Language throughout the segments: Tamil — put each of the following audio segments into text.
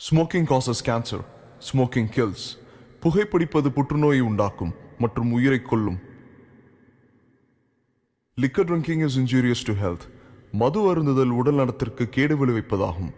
Smoking causes cancer. Smoking kills. புகைப்பிடிப்பது புற்றுநோயை உண்டாக்கும் மற்றும் உயிரை கொல்லும். Liquor drinking is injurious to health. மது அருந்துதல் உடல் நலத்திற்கு கேடு விளைவிப்பதாகும்.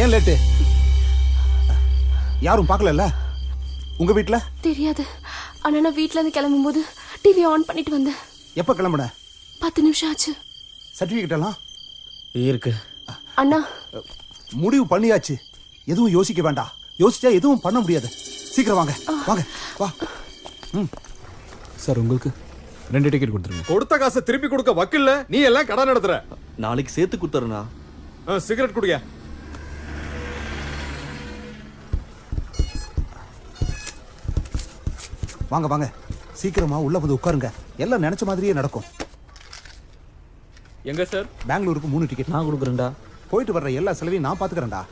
ஏன் லேட்டு? யாரும் பார்க்கல உங்க வீட்ல? தெரியாது. ஆனா நான் வீட்ல இருந்து கிளம்பும்போது டிவி ஆன் பண்ணிட்டு வந்தேன். எப்ப கிளம்புன? 10 நிமிஷம் ஆச்சு. சர்டிபிகேட் எல்லாம் இருக்கு அண்ணா. முடிவு பண்ணியாச்சு, எதுவும் யோசிக்க வேண்டாம். யோசிச்சா எதுவும் பண்ண முடியாது. சீக்கிரம் வாங்க வாங்க வா. சார் உங்களுக்கு 2 டிக்கெட் கொடுத்துருங்க. கொடுத்த காசை திருப்பி கொடுக்க வக்கில்ல, நீ எல்லாம் கடன் நடத்துற. நாளைக்கு சேர்த்து கொடுத்துறேண்ணா. சிகரெட் குடிங்க. வாங்க வாங்க சீக்கிரமா உள்ள வந்து உட்காருங்க. எல்லாம் நினைச்ச மாதிரியே நடக்கும். எங்க சார்? பெங்களூருக்கு 3 டிக்கெட் நான் கொடுக்குறேன்டா. போயிட்டு வர்ற எல்லா செலவையும் நான் பாத்துக்கிறேன்டா.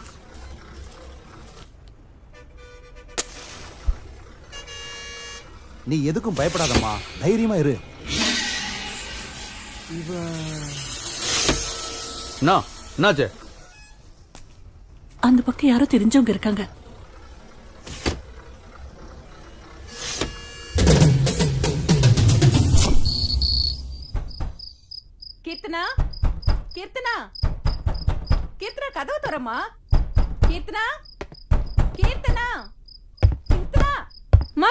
நீ எதுக்கும் பயப்படாதம்மா, தைரியமா இரு. என்னாச்சு? அந்த பக்கம் யாரோ தெரிஞ்சவங்க இருக்காங்க. கீர்த்தனா, கீர்த்தனா, கீர்த்தனா கதவு தரமா. கீர்த்தனா, கீர்த்தனா, கீர்த்தனா,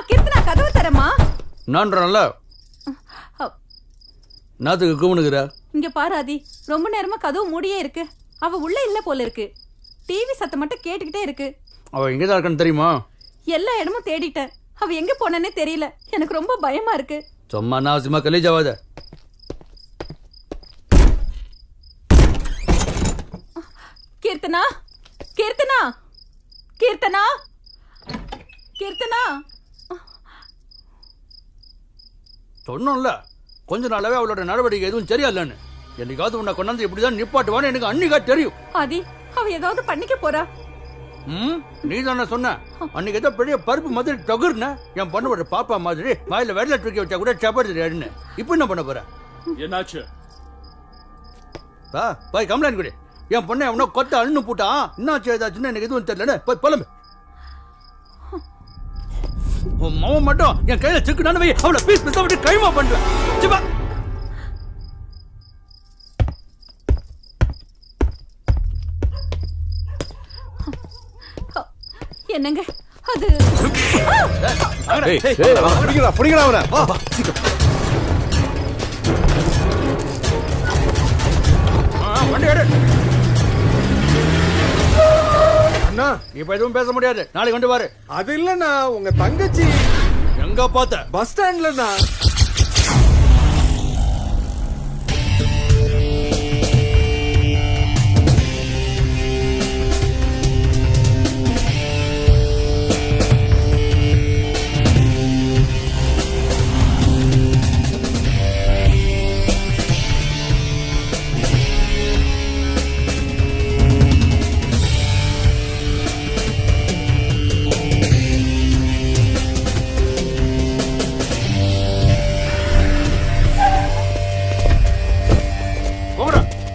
கீர்த்தனா கதவு தரமா. நான்றல நாத்துக்கு கூமுனுக்குற. இங்க பாரு ஆதி, ரொம்ப நேரமா கதவு மூடியே இருக்கு. அவ உள்ள இல்ல போல இருக்கு. டிவி சத்தம் மட்டும் கேட்டுக்கிட்டே இருக்கு. அவ எங்கதான் இருக்கான்னு தெரியுமா? எல்லா இடமும் தேடிட்டேன். அவ எங்க போனேன்னே தெரியல. எனக்கு ரொம்ப பயமா இருக்கு. சும்மா நாசிமா கலீஜ் ஆகாத. கீர்த்தனா, கீர்த்தனா, கீர்த்தனா, கீர்த்தனா. சொன்னோம்ல கொஞ்ச நாளாவே அவளோட நடவடிக்கை எதுவும் சரியில்லைன்னு. என்னைக்காவது உன்னை கொண்டாந்து இப்படிதான் நிப்பாட்டுவான்னு எனக்கு அன்னிக்கா தெரியும். ஆதி, அவ ஏதாவது பண்ணிக்க போறா. நீ தானே சொன்ன அன்னைக்கு ஏதோ பெரிய பருப்பு மாதிரி தொகுர்ன என் பொண்ணோட பாப்பா மாதிரி வாயில வெள்ளை தூக்கி வச்சா கூட சப்பாடுன்னு. இப்ப என்ன பண்ண போற? என்னாச்சு? போய் கம்ப்ளைண்ட் கொடு. என் பொண்ணை எவனோ கொத்த அண்ணு போட்டான். என்னாச்சு ஏதாச்சுன்னு எனக்கு எதுவும் தெரியலன்னு போய் புலம்பு. உன் மாமன் மட்டும் என் கையில சிக்குனானு வை, அவளை பீஸ் பீஸா விட்டு கைமா பண்றேன். சிவா என்னங்க அது? புடிங்கடா புடிங்கடா அவனை. வா சீக்கிரம். வண்டி எடு. அண்ணா, இப்ப எதுவும் பேச முடியாது. நாளைக்கு கொண்டு பாரு. அது இல்லண்ணா, உங்க தங்கச்சி எங்க பார்த்த? பஸ் ஸ்டாண்ட்லண்ணா.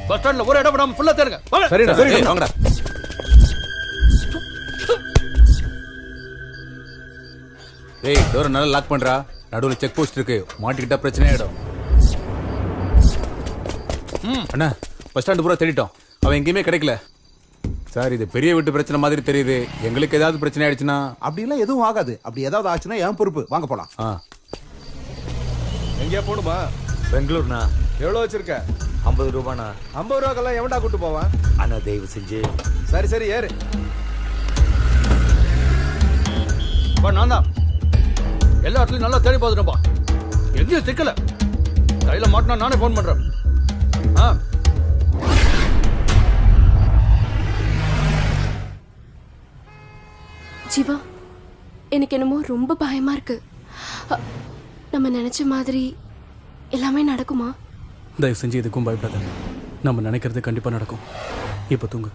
பஸ் ஸ்டாண்ட்ல ஒரு இடம் விடாம ஃபுல்லா தேடுங்க. சரிடா சரி வாங்கடா. ஏய் டோரை நல்லா லாக் பண்றா. நடுவில் செக் போஸ்ட் இருக்கு, மாட்டிக்கிட்டா பிரச்சனை ஆயிடும். அண்ணா பஸ் ஸ்டாண்டு பூரா தேடிட்டோம், அவன் எங்கேயுமே கிடைக்கல. சார் இது பெரிய வீட்டு பிரச்சனை மாதிரி தெரியுது. எங்களுக்கு ஏதாவது பிரச்சனை ஆயிடுச்சுன்னா? அப்படிலாம் எதுவும் ஆகாது. அப்படி ஏதாவது ஆச்சுன்னா என் பொறுப்பு. வாங்க போலாம். எங்கேயா போணுமா? பெங்களூர்ண்ணா. எவ்வளவு வச்சிருக்க? 50 ரூபாண்ணா. 50 ரூபாக்கெல்லாம் எவன்டா கூட்டு போவான்? அண்ணா தயவு செஞ்சு. சரி சரி ஏறு. நான் தான் எல்லா இடத்துலயும் நல்லா தேடி பார்த்துட்டேன்ப்பா. எங்கேயும் சிக்கல. கையில மாட்டினா நானே போன் பண்றேன். ஜீவா, எனக்கு என்னமோ ரொம்ப பயமா இருக்கு. நம்ம நினைச்ச மாதிரி எல்லாமே நடக்குமா? தயவு செஞ்சு எதுக்கும் பயப்படாத. நம்ம நினைக்கிறது கண்டிப்பா நடக்கும். இப்ப தூங்கு.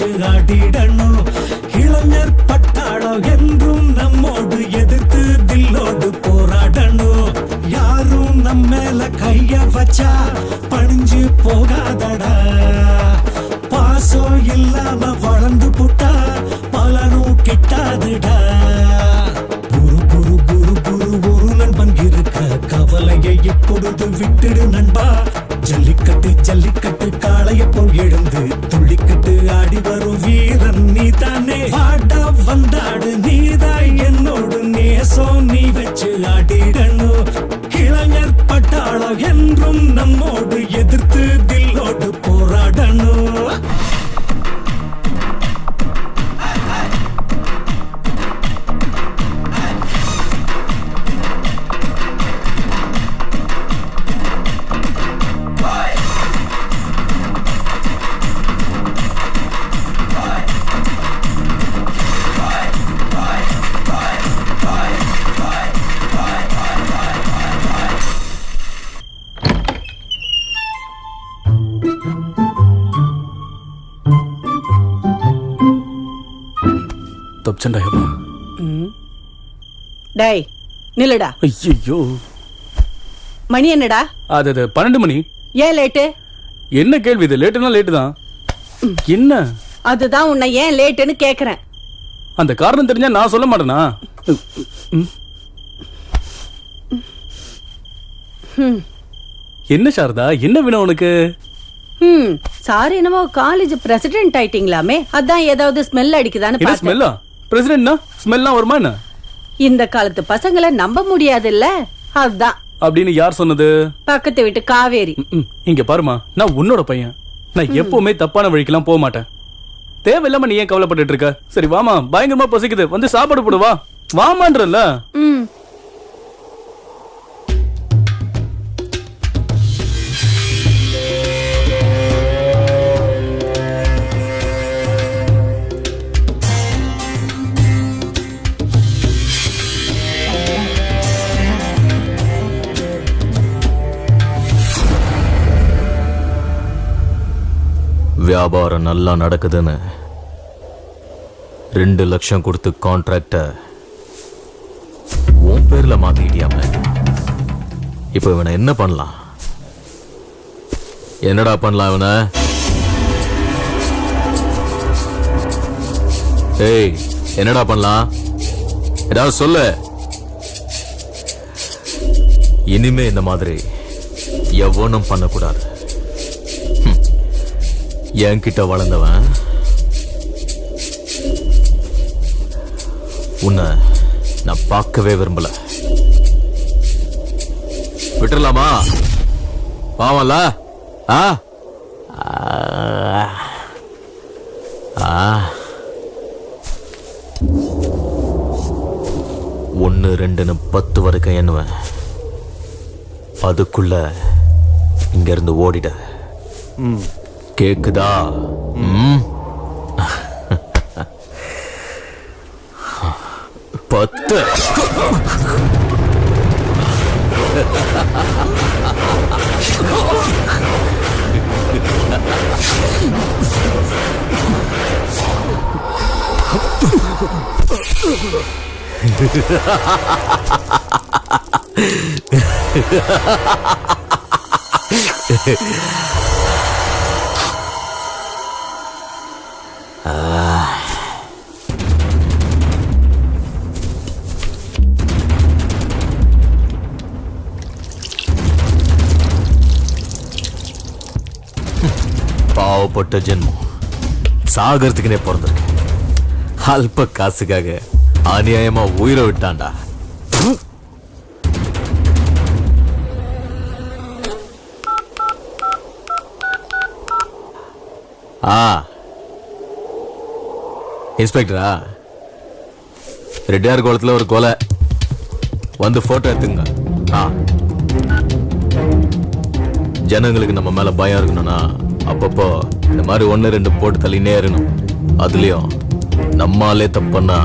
வச்சு ஆடிடணும். இளைஞர் பட்டாளம் என்றும் நம்மோடு எதிர்த்து தில்லோடு போராடணும். யாரும் நம்ம மேல கைய வச்சா பணிஞ்சு போகாதடா. பாசம் இல்லாம வளர்ந்து புட்டா பலனும் கிட்டாதுடா. குரு குரு குரு குரு ஒரு நண்பன் இருக்க கவலையை இப்பொழுது விட்டுடு நண்பா. ஜல்லிக்கட்டு ஜல்லிக்கட்டு காளைய போல் எழுந்து துள்ளிக்கட்டு ஆடி வரும் வீரன் நீ தானே. வாடா வந்தாடு நீதாய் என்னோடு நேசம் நீ வச்சு ஆடிடணும். இளைஞர் பட்டாளம் என்றும் நம்மோடு எதிர்த்து தில்லோடு போராடணும். தப்சண்டா ஹேமா. டேய் நில்லுடா. ஐயோ, மணி என்னடா? அது 12 மணி. ஏன் லேட்டு? என்ன கேள்வி இது? லேட்டுனா லேட்டு தான். என்ன? அதுதான் உன்னை ஏன் லேட்டுன்னு கேக்குறேன். அந்த காரணம் தெரிஞ்சா நான் சொல்ல மாட்டேனா? என்ன சாரதா, என்ன வேணும் உனக்கு? சாரி, என்னமோ காலேஜ் பிரசிடென்ட் ஆயிட்டீங்களாமே, அதான் ஏதாவது ஸ்மெல் அடிக்குதான்னு என்ன பார்த்தேன். ஸ்மெல்லா? பிரசிடென்ட்னா ஸ்மெல்லாம் வருமா என்ன? இந்த காலத்து பசங்களை நம்ப முடியாதுல்ல, அதுதான். அப்படின்னு யார் சொன்னது? பக்கத்து வீட்டு காவேரி. இங்க பாருமா, நான் உன்னோட பையன். நான் எப்பவுமே தப்பான வழிக்கெல்லாம் போக மாட்டேன். தேவையில்லாம நீ ஏன் கவலைப்பட்டு இருக்க? சரி வாமா, பயங்கரமா பசிக்குது, வந்து சாப்பாடு போடுவா. வாமான்றல. வியாபாரம் நல்லா நடக்குதுன்னு 2 லட்சம் கொடுத்து கான்ட்ராக்ட உன் பேர்ல மாத்திட்டியாம. இப்ப இவனை என்ன பண்ணலாம்? என்னடா பண்ணலாம் இவனை? ஏய், என்னடா பண்ணலாம்? ஏதாவது சொல்லு. இனிமே இந்த மாதிரி எவனும் பண்ணக்கூடாது. என்கிட்ட வளர்ந்தவன் உன்னை நான் பார்க்கவே விரும்பல. விட்டுலாமா? பாவம்ல. ஆ 1 2ன்னு 10 வரைக்கும் எண்ணுவேன். அதுக்குள்ள இங்க இருந்து ஓடிட. கேக்குதா? பத்து. பாவப்பட்ட ஜென்மம், சாகறதுக்குனே பிறந்திருக்கு. அல்ப காசுக்காக அநியாயமா உயிரை விட்டான்டா. இன்ஸ்பெக்டரா? ரெட்டியார் குளத்துல ஒரு கொலை, வந்து போட்டோ எடுத்துங்க. ஜனங்களுக்கு நம்ம மேல பயம் இருக்கணும்னா அப்பப்போ இந்த மாதிரி 1 2 போட்டு தள்ளினே இருக்கணும். அதுலயும் நம்மாலே தப்புன்னா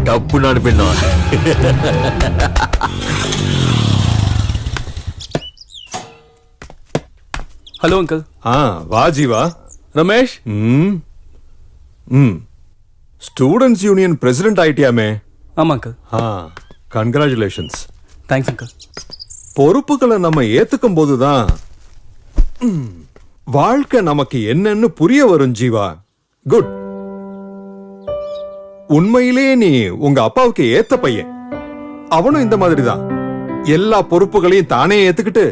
டப்புன்னு அனுப்பிடணும். Hello uncle. வா Jeeva. Ramesh students union president ஆயிட்டியாமே. ஆமா அங்கிள். கங்க்ராச்சுலேஷன்ஸ். Thanks uncle. பொறுப்புகளை நம்ம ஏத்துக்கும் போதுதான் வாழ்க்கை நமக்கு என்னன்னு புரிய வரும் ஜீவா. குட். உண்மையிலேயே நீ உங்க அப்பாவுக்கு ஏத்த பையன். அவனும் இந்த மாதிரி தான் எல்லா பொறுப்புகளையும் தானே ஏத்துக்கிட்டு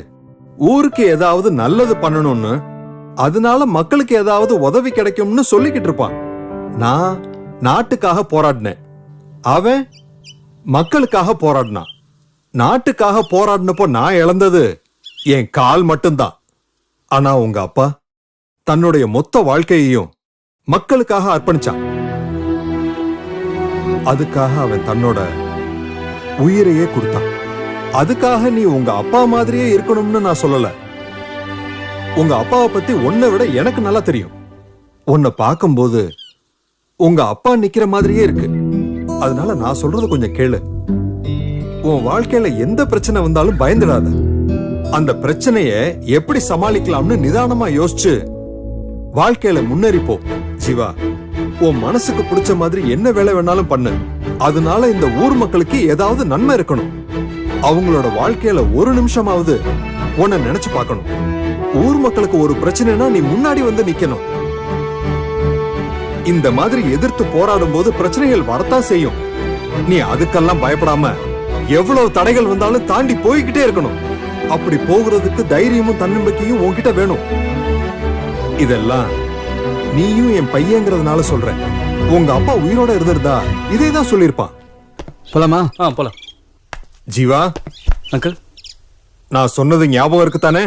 ஊருக்கு ஏதாவது நல்லது பண்ணணும்னு, அதனால மக்களுக்கு ஏதாவது உதவி கிடைக்கும்னு சொல்லிக்கிட்டு இருப்பான். நான் நாட்டுக்காக போராடினேன், அவன் மக்களுக்காக போராடினான். நாட்டுக்காக போராடினப்போ நான் இழந்தது என் கால் மட்டும்தான். ஆனா உங்க அப்பா தன்னுடைய மொத்த வாழ்க்கையையும் மக்களுக்காக அர்ப்பணிச்சான். அதுக்காக அவன் தன்னோட உயிரையே கொடுத்தான். அதுக்காக நீ உங்க அப்பா மாதிரியே இருக்கணும்னு நான் சொல்லல. உங்க அப்பாவை பத்தி உன்னை விட எனக்கு நல்லா தெரியும். உன்னை பார்க்கும்போது உங்க அப்பா நிக்கிற மாதிரியே இருக்கு. அதனால நான் சொல்றது கொஞ்சம் கேளு. உன் வாழ்க்கையில எந்த பிரச்சனை வந்தாலும் பயந்துடாத. அந்த பிரச்சனைய எப்படி சமாளிக்கலாம்னு நிதானமா யோசிச்சு வாழ்க்கையில முன்னேறிப்போ. ஜீவா, உன் மனசுக்கு பிடிச்ச மாதிரி என்ன வேலை வேணாலும் பண்ணு. அதனால இந்த ஊர் மக்களுக்கு ஏதாவது நன்மை இருக்கணும். அவங்களோட வாழ்க்கையில ஒரு நிமிஷமாவது உன்னை நினைச்சு பார்க்கணும். ஊர் மக்களுக்கு ஒரு பிரச்சனைனா நீ முன்னாடி வந்து நிக்கணும். இந்த மாதிரி எதிர்த்து போராடும் போது பிரச்சனைகள் வரத்தான் செய்யும். நீ அதுக்கெல்லாம் பயப்படாம எவ்வளவு தடைகள் வந்தாலும் தாண்டி போய்கிட்டே இருக்கணும். அப்படி போகிறதுக்கு தைரியமும் தன்னம்பிக்கையும் உன்கிட்ட வேணும். இதெல்லாம் நீயும் என் பையங்கிறதுனால சொல்றேன். உங்க அப்பா உயிரோட இருந்திருந்தா இதேதான் சொல்லிருப்பான். போலாமா? போலாம். ஜீவா அங்கிள், நான் சொன்னது ஞாபகம் இருக்கு தானே?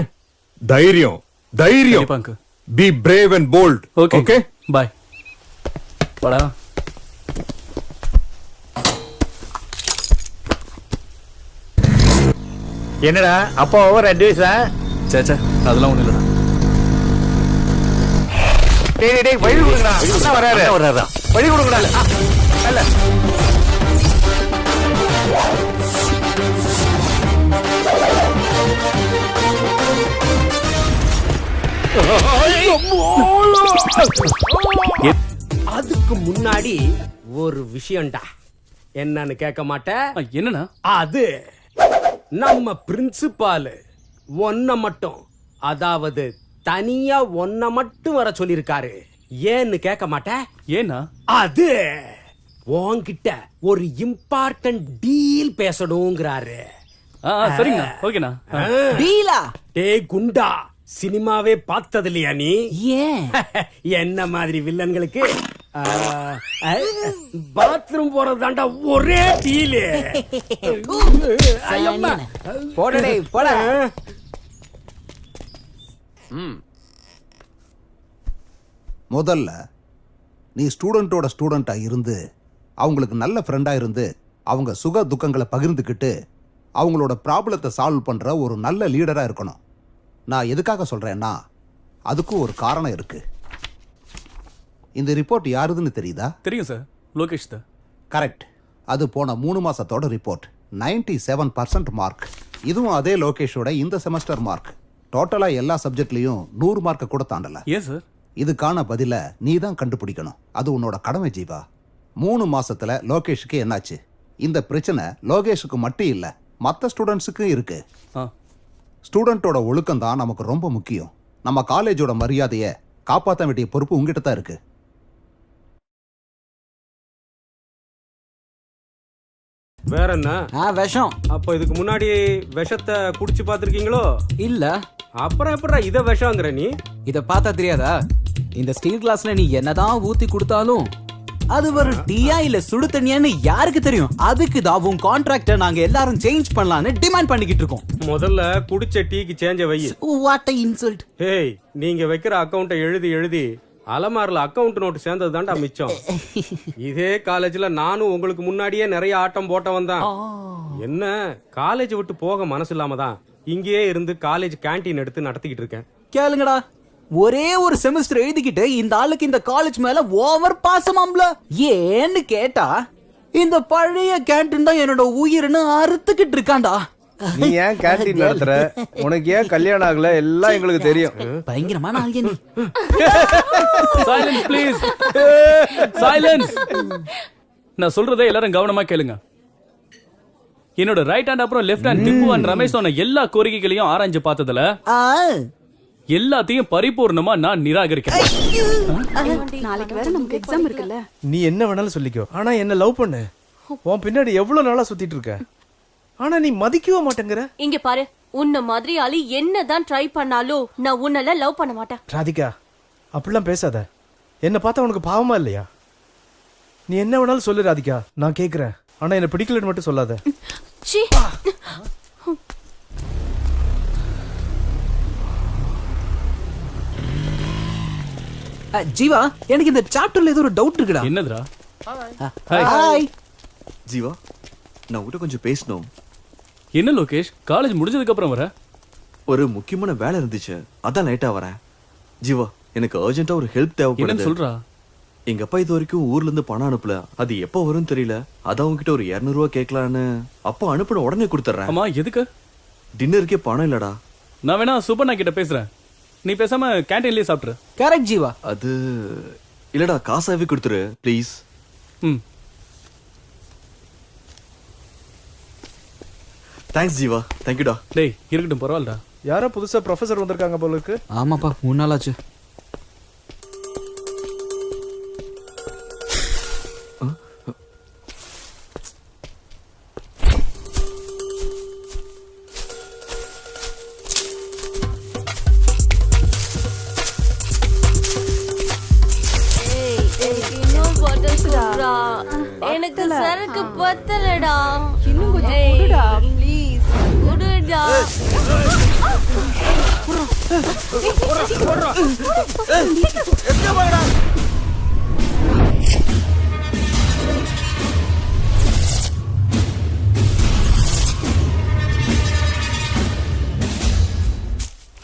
தைரியம், தைரியம். Uncle. Be brave and bold. Okay, bye. வாடா. என்னடா அப்பா ஓவர் அட்வைஸா? சேச்சா, அதெல்லாம் ஒண்ணு இல்லடா. டேய் வழி கொடுங்கடா. அண்ணா வராரு. வழி கொடுங்கடா. அல்ல. அதுக்கு முன்னாடி ஒரு விஷயம்டா. என்னன்னு கேட்க மாட்டேன்? என்னன்னா? அது நம்ம பிரின்சிபால் ஒன்ன மட்டும், அதாவது தனியா ஒன்ன மட்டும் வர சொல்லிருக்காரு. ஏன்னு கேட்க மாட்டேன்? ஏன்னா அது உன்கிட்ட ஒரு இம்பார்ட்டன்ட் டீல் பேசணுங்கிறாரு. சரிங்கண்ணா. ஓகேண்ணா. டீலா? டேய் குண்டா, சினிமாவே பார்த்தது இல்லையா நீ? ஏன் என்ன மாதிரி வில்லன்களுக்கு பாத்ரூம் போறதாண்டா ஒரே டீல். போடடே போட. முதல்ல நீ ஸ்டூடெண்டோட ஸ்டூடெண்டா இருந்து அவங்களுக்கு நல்ல ஃப்ரெண்டா இருந்து அவங்க சுக துக்கங்களை பகிர்ந்துக்கிட்டு அவங்களோட ப்ராப்ளத்தை சால்வ் பண்ற ஒரு நல்ல லீடரா இருக்கணும். நான் எதுக்காக சொல்றேன்னா அதுக்கும் ஒரு காரணம் இருக்கு. இந்த ரிப்போர்ட் யாருதுன்னு தெரியுதா? தெரியும் சார், லோகேஷ் தான். கரெக்ட். அது போன 3 மாசத்தோட ரிப்போர்ட். 97% மார்க். இதுவும் அதே லோகேஷோட இந்த செமஸ்டர் மார்க். டோட்டலா எல்லா சப்ஜெக்ட்லயும் 100 மார்க் கூட தாண்டல. ஏன் சார்? இதுக்கான பதில நீ தான் கண்டுபிடிக்கணும். அது உன்னோட கடமை ஜீவா. 3 மாசத்துல லோகேஷுக்கு என்னாச்சு? இந்த பிரச்சனை லோகேஷுக்கு மட்டும் இல்ல, மற்ற ஸ்டூடெண்ட்ஸுக்கும் இருக்கு. ஸ்டூடெண்டோட ஒழுக்கம் தான் நமக்கு ரொம்ப முக்கியம். நம்ம காலேஜோட மரியாதையை காப்பாற்ற வேண்டிய பொறுப்பு உங்ககிட்ட தான் இருக்கு. வேற என்ன? விஷம். அப்ப இதுக்கு முன்னாடி விஷத்தை குடிச்சு பாத்திருக்கீங்களோ? இல்ல. அப்புறம் எப்படா இத விஷங்கிற நீ? இத பார்த்தா தெரியாதா? இந்த ஸ்டீல் கிளாஸ்ல நீ என்னதான் ஊத்தி கொடுத்தாலும் அது ஒரு டீயா இல்ல சுடு தண்ணியான்னு யாருக்கு தெரியும்? அதுக்கு தான் உன் கான்ட்ராக்ட நாங்க எல்லாரும் சேஞ்ச் பண்ணலாம்னு டிமாண்ட் பண்ணிக்கிட்டு இருக்கோம். முதல்ல குடிச்ச டீக்கு சேஞ்ச வை. What a insult. ஏய், நீங்க வைக்கிற அக்கவுண்ட எழுதி எழுதி அலமாரில அக்கவுண்ட் நோட் சேர்ந்தது தான்டா மிச்சம். இதே காலேஜ்ல நானும் உங்களுக்கு முன்னாடியே நிறைய ஆட்டம் போட்டவன் தான். என்ன காலேஜ் விட்டு போக மனசு இல்லாம தான் இங்கேயே இருந்து காலேஜ் கேண்டீன் எடுத்து நடத்திக்கிட்டு இருக்கேன். கேளுங்கடா, ஒரே ஒரு செமஸ்டர் எழுதிக்கிட்டு இந்த ஆளுக்கு இந்த காலேஜ் மேல ஓவர் பாசமாம்ல. ஏன்னு கேட்டா இந்த பழைய கேண்டீன் தான் என்னோட உயிர்னு அறுத்துக்கிட்டு இருக்காண்டா. நீ ஏன் கேண்டீன் நடத்துற? உனக்கு ஏன் கல்யாணம் ஆகல? எல்லாம் எங்களுக்கு தெரியும். பயங்கரமான ஆள் நீ. Silence please. சைலன்ஸ். நான் சொல்றதை எல்லாரும் கவனமா கேளுங்க. என்னோட ரைட் ஹேண்ட் அப்புறம் left hand Tipu and Ramesh சொன்ன எல்லா கோரிக்கைகளையும் ஆராய்ஞ்சு பார்த்ததுல எல்லாத்தையும் பரிபூர்ணமா நான் நிராகரிக்கிறேன். நாளைக்கு வேற நமக்கு எக்ஸாம் இருக்குல்ல. நீ என்ன வேணாலும் சொல்லிக்கோ, ஆனா என்ன லவ் பண்ணு. உன் பின்னாடி எவ்வளவு நாளா சுத்திட்டு இருக்க, ஆனா நீ மதிக்கவே மாட்டேங்கிற. இங்க பாரு, உன்ன மாதிரி ஆளு என்னதான் ட்ரை பண்ணாலும் நான் உன்னல லவ் பண்ண மாட்டேன். ராதிகா, அப்படிலாம் பேசாத. என்ன பார்த்தா உனக்கு பாவமா இல்லையா? நீ என்ன வேணாலும் சொல்லு ராதிகா, நான் கேக்குறேன். ஆனா என்ன பிடிக்கலன்னு மட்டும் சொல்லாத. சீ. ஜீவா, எனக்கு இந்த சாப்டர்ல ஏதோ ஒரு டவுட் இருக்குடா. என்னதுடா? ஹாய் ஜீவா, நான் உங்ககிட்ட கொஞ்சம் பேசணும். என்ன லோகேஷ், காலேஜ் முடிஞ்சதுக்கு அப்புறம் வர? ஒரு முக்கியமான வேலை இருந்துச்சு, அதான் லேட்டா வரேன். ஜீவா, எனக்கு அர்ஜென்ட்டா ஒரு ஹெல்ப் தேவைப்படுது. சொல்றா? எங்க அப்பா இது வரைக்கும் ஊர்ல இருந்து பணம் அனுப்பல. அது எப்ப வரும்னு தெரியல. அதான் உங்ககிட்ட ஒரு 200 ரூபா கேட்கலான்னு. அப்பா அனுப்பின உடனே கொடுத்துறேன். ஆமா, எதுக்கு? டின்னருக்கே பணம் இல்லடா. நான் வேணா சுபண்ணா கிட்ட பேசுறேன், நீ பேசாம கேண்டீன்லயே சாப்பிட்டுரு. கரெக்ட் ஜீவா. அது இல்லடா, காசாவே கொடுத்துரு ப்ளீஸ். தேங்க்ஸ் ஜீவா, தேங்க்யூடா. டேய் இருக்கட்டும், பரவாயில்லடா. யாரோ புதுசா ப்ரொஃபசர் வந்திருக்காங்க போல இருக்கு. ஆமாப்பா, 3 நாள் ஆச்சு. எனக்கு சரக்கு பத்தலடா. இன்னும் கொஞ்சம் குடுடா ப்ளீஸ். குடுடா.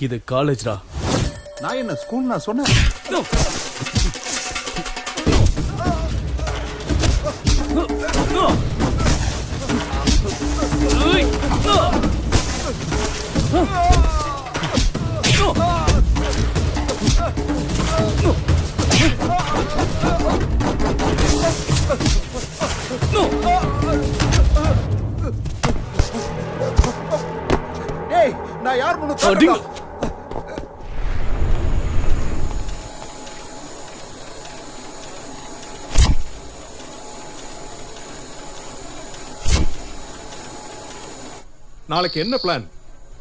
இது காலேஜ்டா. நான் என்ன ஸ்கூல் நான் சொன்னேன். ஏய், நான் யார் முன்னு நாளைக்கு என்ன பிளான்?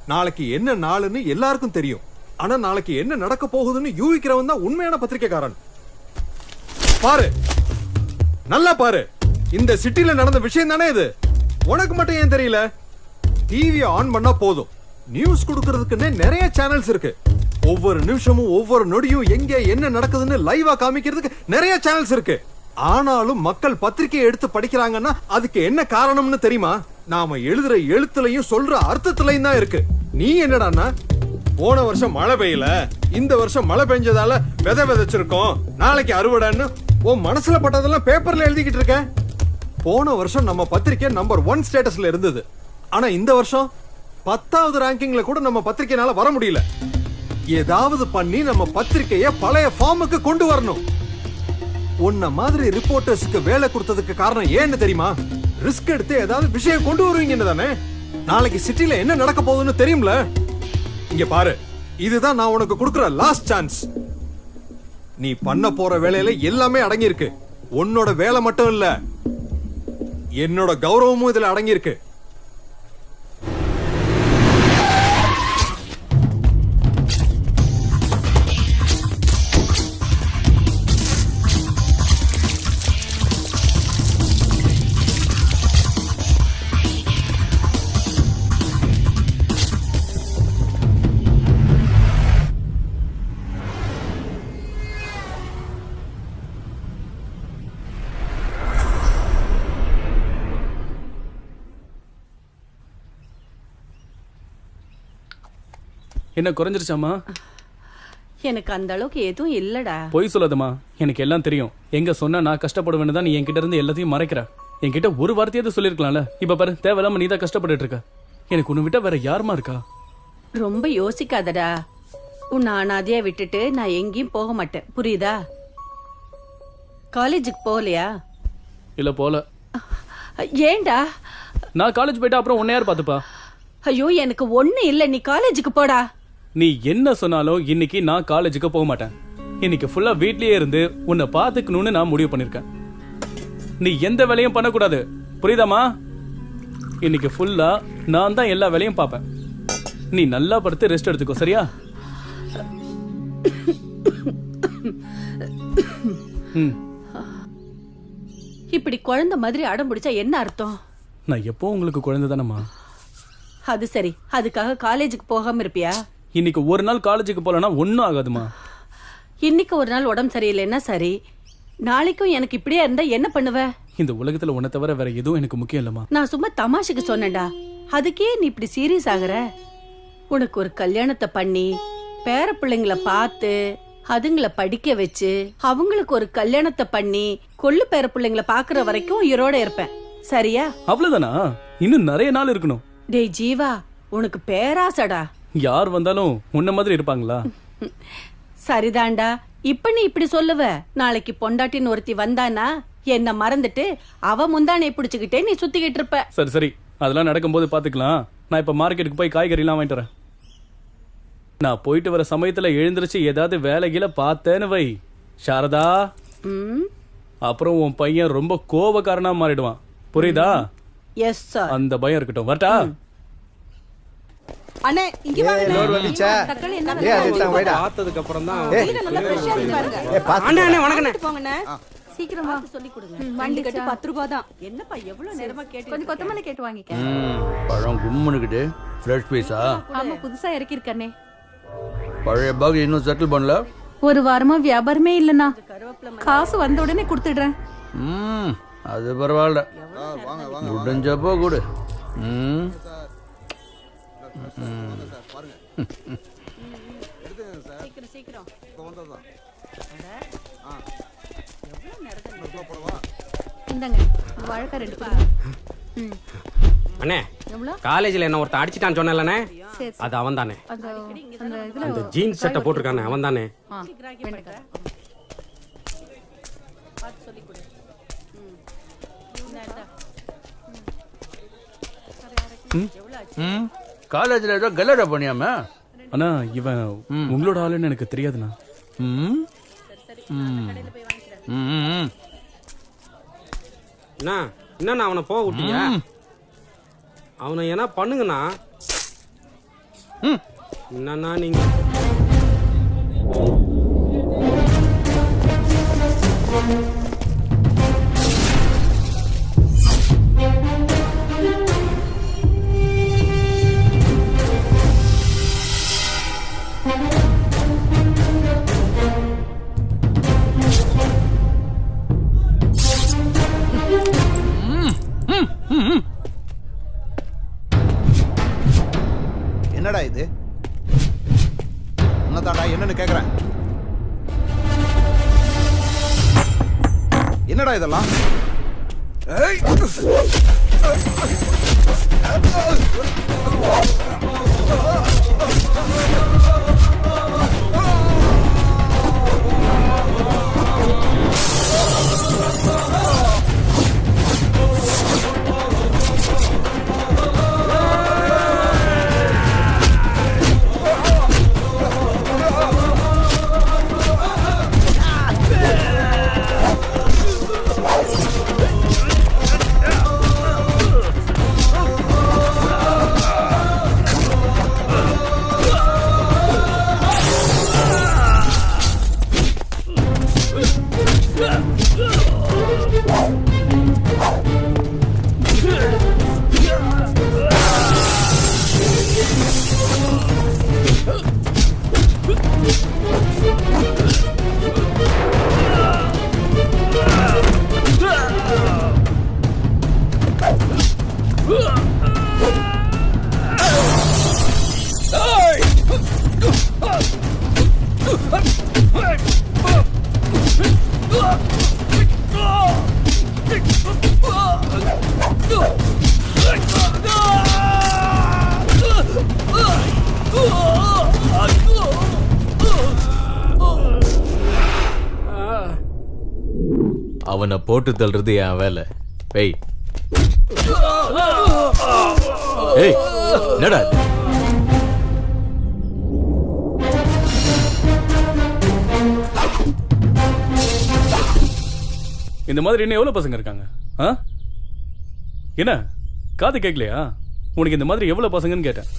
நாளைக்கு என்ன நாளுன்னு எல்லாருக்கும் தெரியும். ஆனா நாளைக்கு என்ன நடக்க போகுதுன்னு யூகிக்கிறவன் தான் உண்மையான பத்திரிக்கைக்காரன். பாரு, நல்லா பாரு. இந்த சிட்டில நடந்த விஷயம் தானே இது. உனக்கு மட்டும் ஏன் தெரியல? டிவி ஆன் பண்ணா போதும், நியூஸ் கொடுக்கறதுக்குன்னே நிறைய சேனல்ஸ் இருக்கு. ஒவ்வொரு நிமிஷமும் ஒவ்வொரு நொடியும் எங்க என்ன நடக்குதுன்னு லைவா காமிக்கிறதுக்கு நிறைய சேனல்ஸ் இருக்கு. ஆனாலும் மக்கள் பத்திரிகையை எடுத்து படிக்கிறாங்கன்னா அதுக்கு என்ன காரணம்னு தெரியுமா? நாம எழுதுற எழுத்துலயும் சொல்ற அர்த்தத்திலையும் தான் இருக்கு. நீ என்னடான்னா, போன வருஷம் மழை பெய்யல, இந்த வருஷம் மழை பெஞ்சதால விதை விதைச்சிருக்கோம், நாளைக்கு அறுவடைன்னு உன் மனசுல பட்டதெல்லாம் பேப்பர்ல எழுதிக்கிட்டு இருக்க. போன வருஷம் நம்ம பத்திரிக்கை நம்பர் 1 ஸ்டேட்டஸ்ல இருந்தது. ஆனா இந்த வருஷம் 10வது ரேங்கிங்ல கூட நம்ம பத்திரிக்கைனால வர முடியல. ஏதாவது பண்ணி நம்ம பத்திரிக்கைய பழைய ஃபார்முக்கு கொண்டு வரணும். உன்ன மாதிரி ரிப்போர்ட்டர்ஸ்க்கு வேலை கொடுத்ததுக்கு காரணம் ஏன்னு தெரியுமா? ரிஸ்க் எடுத்து ஏதாவது விஷயம் கொண்டு வருவீங்கன்னு தானே. நாளைக்கு சிட்டில என்ன நடக்க போகுதுன்னு தெரியும்ல. இங்க பாரு, இதுதான் நான் உனக்கு கொடுக்கிற லாஸ்ட் சான்ஸ். நீ பண்ண போற வேலையில எல்லாமே அடங்கி இருக்கு. உன்னோட வேலை மட்டும் இல்ல, என்னோட கௌரவமும் இதுல அடங்கி இருக்கு. என்ன குறைஞ்சிருச்சாமா? எனக்கு அந்த அளவுக்கு எதுவும் இல்லடா. பொய் சொல்லாதம்மா, எனக்கு எல்லாம் தெரியும். எங்க சொன்னா நான் கஷ்டப்படுவேன்னு தான் நீ என்கிட்ட இருந்து எல்லாத்தையும் மறைக்கிற. என்கிட்ட ஒரு வார்த்தையாவது சொல்லிருக்கலாம்ல. இப்ப பாரு, தேவையில்லாம நீ தான் கஷ்டப்பட்டுட்டு இருக்க. எனக்கு உன்னை விட்டா வேற யாருமா இருக்கா? ரொம்ப யோசிக்காதடா. உன்னை அனாதையா விட்டுட்டு நான் எங்கேயும் போக மாட்டேன், புரியுதா? காலேஜுக்கு போகலையா? இல்ல போல. ஏண்டா? நான் காலேஜ் போயிட்டா அப்புறம் உன்னை யார் பாத்துப்பா? ஐயோ எனக்கு ஒண்ணு இல்ல, நீ காலேஜுக்கு போடா. நீ என்ன சொன்னாலும் இன்னைக்கு நான் காலேஜுக்கு போக மாட்டேன். இன்னைக்கு ஃபுல்லா வீட்லயே இருந்து உன்னை பாத்துக்கணும்னு நான் முடிவு பண்ணிருக்கேன். நீ எந்த வேலையும் பண்ணக்கூடாது, புரியுதாமா? இன்னைக்கு ஃபுல்லா நான் தான் எல்லா வேலையும் பார்ப்பேன். நீ நல்லா படுத்து ரெஸ்ட் எடுத்துக்கோ, சரியா? இப்படி குழந்தை மாதிரி அடம் பிடிச்சா என்ன அர்த்தம்? நான் எப்போ உங்களுக்கு குழந்தை தானம்மா. அது சரி, அதுக்காக காலேஜுக்கு போகாம இருப்பியா? இன்னைக்கு ஒரு நாள் காலேஜுக்கு போலனா ஒன்னும் ஆகாதுமா. இன்னைக்கு ஒரு நாள் உடம்பு சரியில்லைன்னா சரி, நாளைக்கும் எனக்கு இப்படியே இருந்தா என்ன பண்ணுவ? இந்த உலகத்துல உன்னை தவிர வேற எதுவும் எனக்கு முக்கியம் இல்லம்மா. நான் சும்மா தமாஷுக்கு சொன்னேன்டா, அதுக்கே நீ இப்படி சீரியஸ் ஆகுற? உனக்கு ஒரு கல்யாணத்தை பண்ணி பேர பிள்ளைங்களை பார்த்து அதுங்களை படிக்க வச்சு அவங்களுக்கு ஒரு கல்யாணத்தை பண்ணி கொள்ளு பேர பிள்ளைங்களை பாக்குற வரைக்கும் உயிரோட இருப்பேன், சரியா? அவ்வளவுதானா? இன்னும் நிறைய நாள் இருக்கணும். டேய் ஜீவா, உனக்கு பேராசடா. யார் வந்தாலும் உன்ன மாதிரி இருப்பாங்களா? சரிதான்டா, இப்ப நீ இப்படி சொல்லுவ, நாளைக்கு பொண்டாட்டின்னு ஒருத்தி வந்தானா என்ன மறந்துட்டு அவ முந்தானை பிடிச்சுக்கிட்டே நீ சுத்திக்கிட்டு இருப்ப. சரி சரி, அதெல்லாம் நடக்கும்போது பாத்துக்கலாம். நான் இப்ப மார்க்கெட்டுக்கு போய் காய்கறி எல்லாம் வாங்கிட்டு வரேன். நான் போயிட்டு வர சமயத்துல எழுந்திருச்சு ஏதாவது வேலையில பார்த்தேன்னு வை சாரதா, அப்புறம் உன் பையன் ரொம்ப கோபக்காரனா மாறிடுவான், புரியுதா? Yes sir. அந்த பயம் இருக்கட்டும். வரட்டா? அண்ணே இங்க வாங்க. லோர் வந்துச்சா? தக்காளி என்ன ஏய் அதுதான் வைடா. பார்த்ததுக்கு அப்புறம் தான் நல்லா ஃப்ரெஷ்ஷா இருக்கு பாருங்க. அண்ணே அண்ணே வணக்கண்ணே. போங்கண்ணே. சீக்கிரமா சொல்லி கொடுங்க. வண்டி கட்டி 10 ரூபாய் தான். என்னப்பா எவ்வளவு நேரமா கேட்டு? கொஞ்சம் கொத்தமல்லி கேட்டு வாங்கிக்க. பழம் கும்முனுக்குது. ஃப்ரெஷ் பீஸா? ஆமா, புதுசா இறக்கி இருக்கனே. பழைய பாக் இன்னும் செட்டில் பண்ணல. ஒரு வாரமா வியாபாரமே இல்லனா. காசு வந்த உடனே கொடுத்துடுறேன். அது பரவாயில்ல, முடிஞ்சப்போ கொடு. சீக்கிரம் சீக்கிரம். இந்தாங்க வாழைக்கா 2 பா. அண்ணே, காலேஜ்ல என்ன ஒருத்தன் அடிச்சிட்டான்னு சொன்னேன்லண்ணே, அது அவன் தானே. அந்த இதுல அந்த ஜீன்ஸ் சட்டை போட்டிருக்கானே அவன் தானே. காலேஜ்ல ஏதோ கல்லடா பண்ணியாம? ஆனா இவன் உங்களோட ஆளுன்னு எனக்கு தெரியாதுண்ணா. என்ன அவனை போக விட்டீங்க? அவனை என்ன பண்ணுங்கண்ணா. என்னன்னா நீங்க என்னடா இது? உன்னதாடா என்னன்னு கேக்குறேன். என்னடா இதெல்லாம்? அவனை போட்டு தள்ளுறது என் வேலை. ஏய் ஏய் என்னடா இது? இந்த மாதிரி இன்னும் எவ்வளவு பசங்க இருக்காங்க? என்ன காது கேட்கலையா? உனக்கு இந்த மாதிரி எவ்வளவு பசங்கன்னு கேட்டேன்.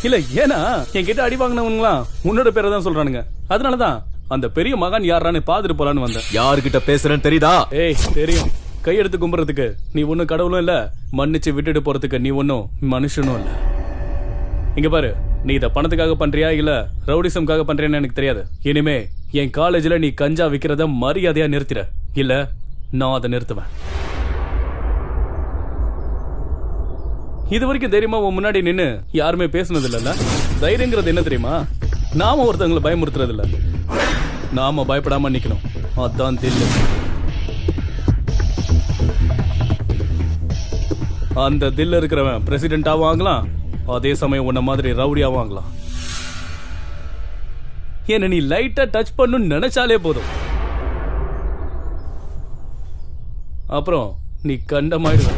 இல்ல ஏன்னா என்கிட்ட அடி வாங்கினவங்களாம் உன்னோட பேரை தான் சொல்றானுங்க. அதனாலதான் அந்த பெரிய மகான் யாரான்னு பாத்துட்டு போலான்னு வந்தேன். யாருகிட்ட பேசுறேன்னு தெரியுதா? ஏய் தெரியும். கையெடுத்து கும்புறதுக்கு நீ ஒன்னும் கடவுளும் இல்ல, மன்னிச்சு விட்டுட்டு போறதுக்கு நீ ஒன்னும் மனுஷனும் இல்ல. இங்க பாரு, நீ இத பணத்துக்காக பண்றியா இல்ல ரவுடிசம்காக பண்றியான்னு எனக்கு தெரியாது. இனிமே என் காலேஜ்ல நீ கஞ்சா விக்கிறத மரியாதையா நிறுத்திட, இல்ல நான் அதை நிறுத்துவேன். இது வரைக்கும் தைரியமா உன் முன்னாடி நின்னு யாருமே பேசுனது இல்ல. தைரியங்கிறது என்ன தெரியுமா? நாம ஒருத்தவங்களை பயமுறுத்துறது இல்ல, நாம பயப்படாம நிக்கணும். அதான் தில்லு. அந்த தில்ல இருக்கிறவன் பிரசிடென்டாவும் ஆகலாம், அதே சமயம் உன்ன மாதிரி ரவுடியாவும் ஆகலாம். என்ன நீ லைட்டா டச் பண்ணு நினைச்சாலே போதும், அப்புறம் நீ கண்டமாயிடுவ.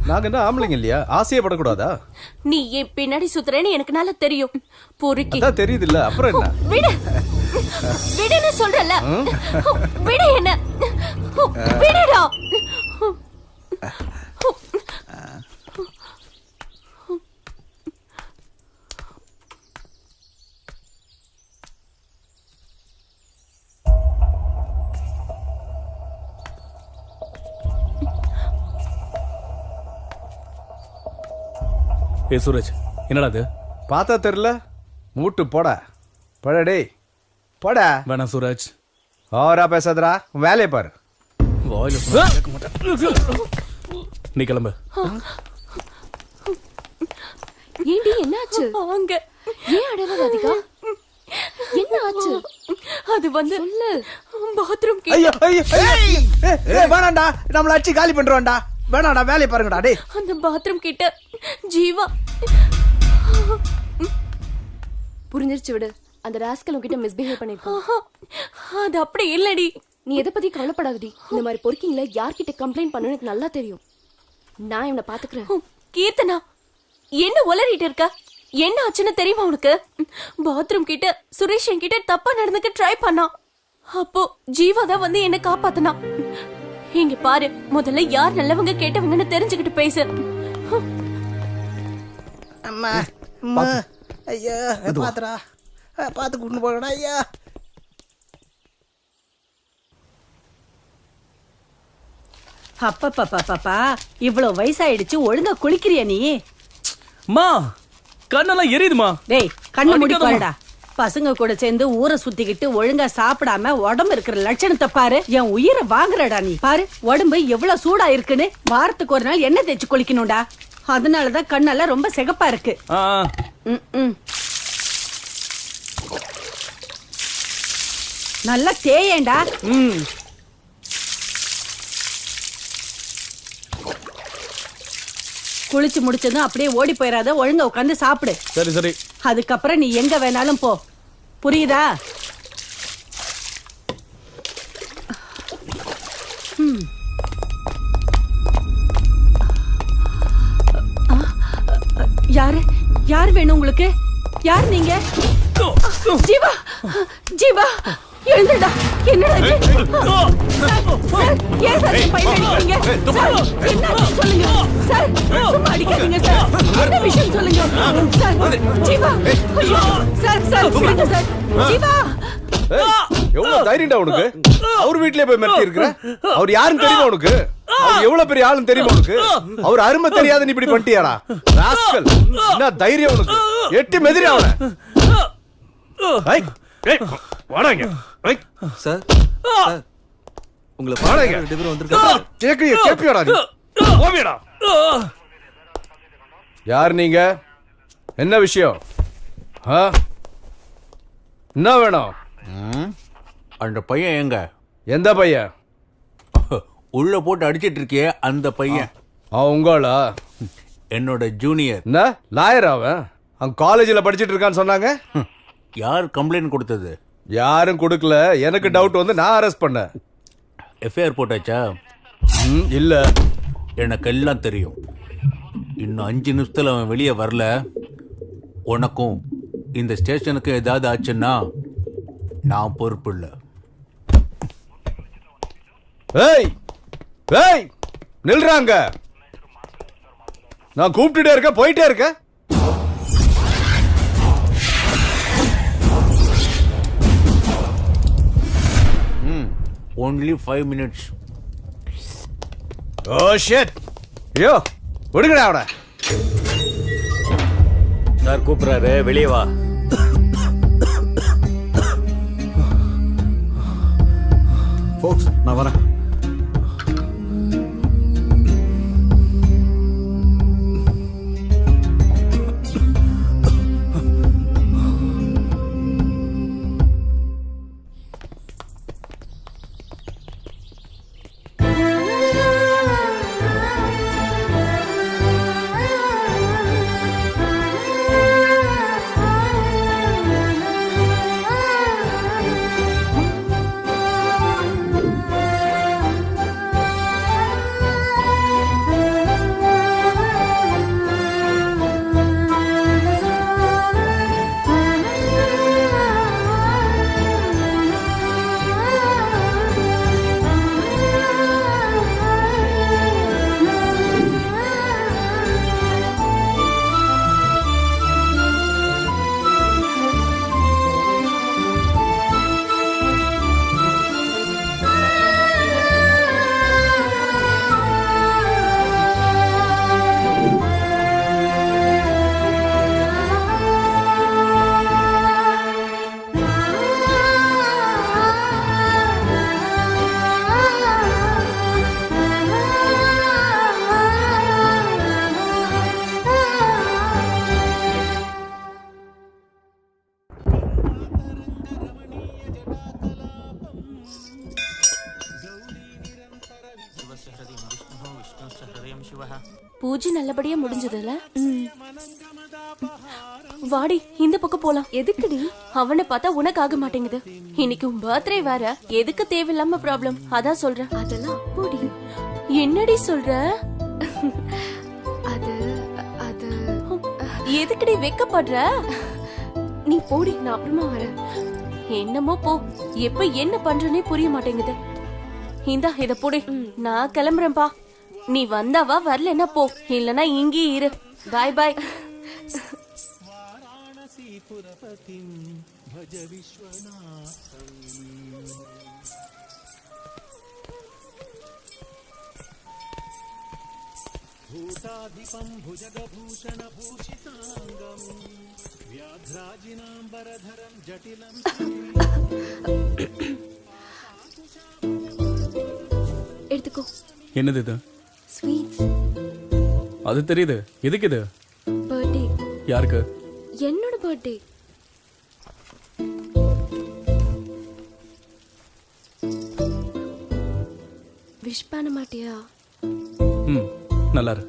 நாங்க என்ன ஆம்பளைங்க இல்லையா? ஆசையே படக்கூடாதா? நீ என் பின்னாடி சுத்துறேன்னு எனக்கு நல்லா தெரியும். பொறுக்கி அதான் தெரியுது இல்ல, அப்புறம் என்ன? விடு விடுன்னு சொல்றல. விடு என்ன, விடுடா. ஏ சூரஜ், என்னடா அது? பார்த்தா தெரியல, மூட்டு போட பட. டேய் போட. வேணாம் சூரஜ், ஓவரா பேசாதடா, வேலையை பாரு. வாயில சொன்னா கேட்க மாட்டேன். நீ கிளம்பு. ஏண்டி என்னாச்சு? அங்க ஏன் அடல ராதிகா? என்ன ஆச்சு? அது வந்து பாத்ரூம் ஐயோ ஐயோ ஏய் வேணாம்டா, நம்மள அடிச்சு காலி பண்றோம்டா. வேணாம்டா, வேலையை பாருங்கடா. டேய் அந்த பாத்ரூம் கிட்ட ஜீவா. புரிஞ்சிருச்சு, விடு. அந்த ராஸ்கல் உன்கிட்ட மிஸ்பிஹேவ் பண்ணிருக்கான். அது அப்படி இல்லடி. நீ எதை பத்தி கவலைப்படாதடி. இந்த மாதிரி பொறுக்கிங்கள யார்கிட்ட கம்ப்ளைண்ட் பண்ணணும் எனக்கு நல்லா தெரியும். நான் இவனை பாத்துக்கிறேன். கீர்த்தனா, என்ன உளறிட்டு இருக்க? என்ன ஆச்சுன்னு தெரியுமா உனக்கு? பாத்ரூம் கிட்ட சுரேஷ் என்கிட்ட தப்பா நடந்துக்க ட்ரை பண்ணான். அப்போ ஜீவா தான் வந்து என்ன காப்பாத்தினா. இங்க பாரு, முதல்ல யார் நல்லவங்க கேட்டவங்கன்னு தெரிஞ்சுக்கிட்டு பேசு. அம்மா அம்மா ஐயா பாத்துடா, பாத்து கூட்டு போறடா ஐயா. அப்பப்பா, இவ்வளவு வயசாயிடுச்சு, ஒழுங்கா குளிக்கிறியா நீ? மா கண்ணெல்லாம் எரியுதுமா. டேய் கண்ணு மூடி பாருடா. பசங்க கூட சேர்ந்து ஊரை சுத்திக்கிட்டு ஒழுங்கா சாப்பிடாம உடம்பு இருக்கிற லட்சணத்தை பாரு. என் உயிரை வாங்குறடா நீ. பாரு உடம்பு எவ்வளவு சூடா இருக்குன்னு. வாரத்துக்கு ஒரு நாள் எண்ணெய் தேய்ச்சி குளிக்கணும்டா. அதனாலதான் கண்ணெல்லாம் ரொம்ப சிகப்பா இருக்கு. நல்லா தேயேண்டா. குளிச்சு முடிச்சதும் அப்படியே ஓடி போயிடாத, ஒழுங்கா உட்காந்து சாப்பிடு. சரி சரி. அதுக்கப்புறம் நீ எங்க வேணாலும் போ, புரியுதா? யாரு யார் வேணும் உங்களுக்கு? யார் நீங்க? ஜீவா ஜீவா எழுந்துடா. என்னடா ஏன் சார் பையன் அடிக்கிறீங்க? என்ன சொல்லுங்க சார், சும்மா அடிக்காதீங்க சார். என்ன விஷயம் சொல்லுங்க சார். ஜீவா ஐயோ சார் சார் விடுங்க சார். ஜீவா எவ்வளவு தைரியம்டா உனக்கு? அவர் வீட்லயே போய் மிரட்டி இருக்கிற? அவர் யாருன்னு தெரியுமா உனக்கு? அவர் எவ்வளவு பெரிய ஆளுன்னு தெரியுமா உனக்கு? அவர் அருமை தெரியாத நீ இப்படி பண்ணிட்டியாடா? ராஸ்கல், என்ன தைரியம் உனக்கு? எட்டி மெதிரி அவனை. வாடாங்க. சார் உங்களை வாடாங்க. 2 பேரும் வந்திருக்காங்க. கேப்பியாடா நீ? போவியடா. யார் நீங்க? என்ன விஷயம்? என்ன வேணும்? அந்த பையன் எங்க? எந்த பையன்? உள்ள போட்டு அடிச்சிட்டு இருக்கியே அந்த பையன். உங்களா? என்னோட ஜூனியர். என்ன லாயர் அவன்? அவன் காலேஜில் படிச்சிட்டு இருக்கான்னு சொன்னாங்க. யார் கம்ப்ளைண்ட் கொடுத்தது? யாரும் கொடுக்கல. எனக்கு டவுட் வந்து நான் அரெஸ்ட் பண்ணேன். எஃப்ஐஆர் போட்டாச்சா? இல்ல. எனக்கு எல்லாம் தெரியும். இன்னும் 5 நிமிஷத்துல அவன் வெளியே வரல, உனக்கும் இந்த ஸ்டேஷனுக்கு ஏதாவது ஆச்சுன்னா நான் பொறுப்பு இல்லை. ஏய் ஏய் நில்றாங்க. நான் கூப்பிட்டுட்டே இருக்க, போயிட்டே இருக்க. only 5 minutes. Oh shit. ஐயோ விடுங்கடா அவனை. சார் கூப்பிடுறாரு, வெளியே வா. ஃபோக்ஸ், நான் வரேன். பூஜை நல்லபடியா முடிஞ்சதுல? வாடி இந்த பக்கம் போலாம். எதுக்குடி? அவனை பார்த்தா உனக்கு ஆக மாட்டேங்குது. இன்னைக்கு உன் பர்த்டே வேற, எதுக்கு தேவையில்லாம ப்ராப்ளம்? அதான் சொல்றேன். அதெல்லாம் போடி. என்னடி சொல்ற? அது அது எதுக்குடி வெக்கப்படுற? நீ போடி, நான் அப்புறமா வரேன். என்னமோ போ. எப்ப என்ன பண்றனே புரிய மாட்டேங்குது. இந்தா இத போடி. நான் கிளம்புறேன்பா. நீ வந்தாவா, வரலன்னா போ, இல்லனா இங்கே இரு. பாய் பாய். భూతాధిపం భుజగభూషణ భూషితాంగం వ్యాఘ్రాజినాంబరధరం జటిలం. எடுத்துக்கோ. என்னது இது? ஸ்வீட்ஸ். அது தெரியுது. எதுக்கு இது? பர்த்டே. யாருக்கு? என்னோட பர்த்டே. விஷ் பண்ண மாட்டியா? நல்லா இரு.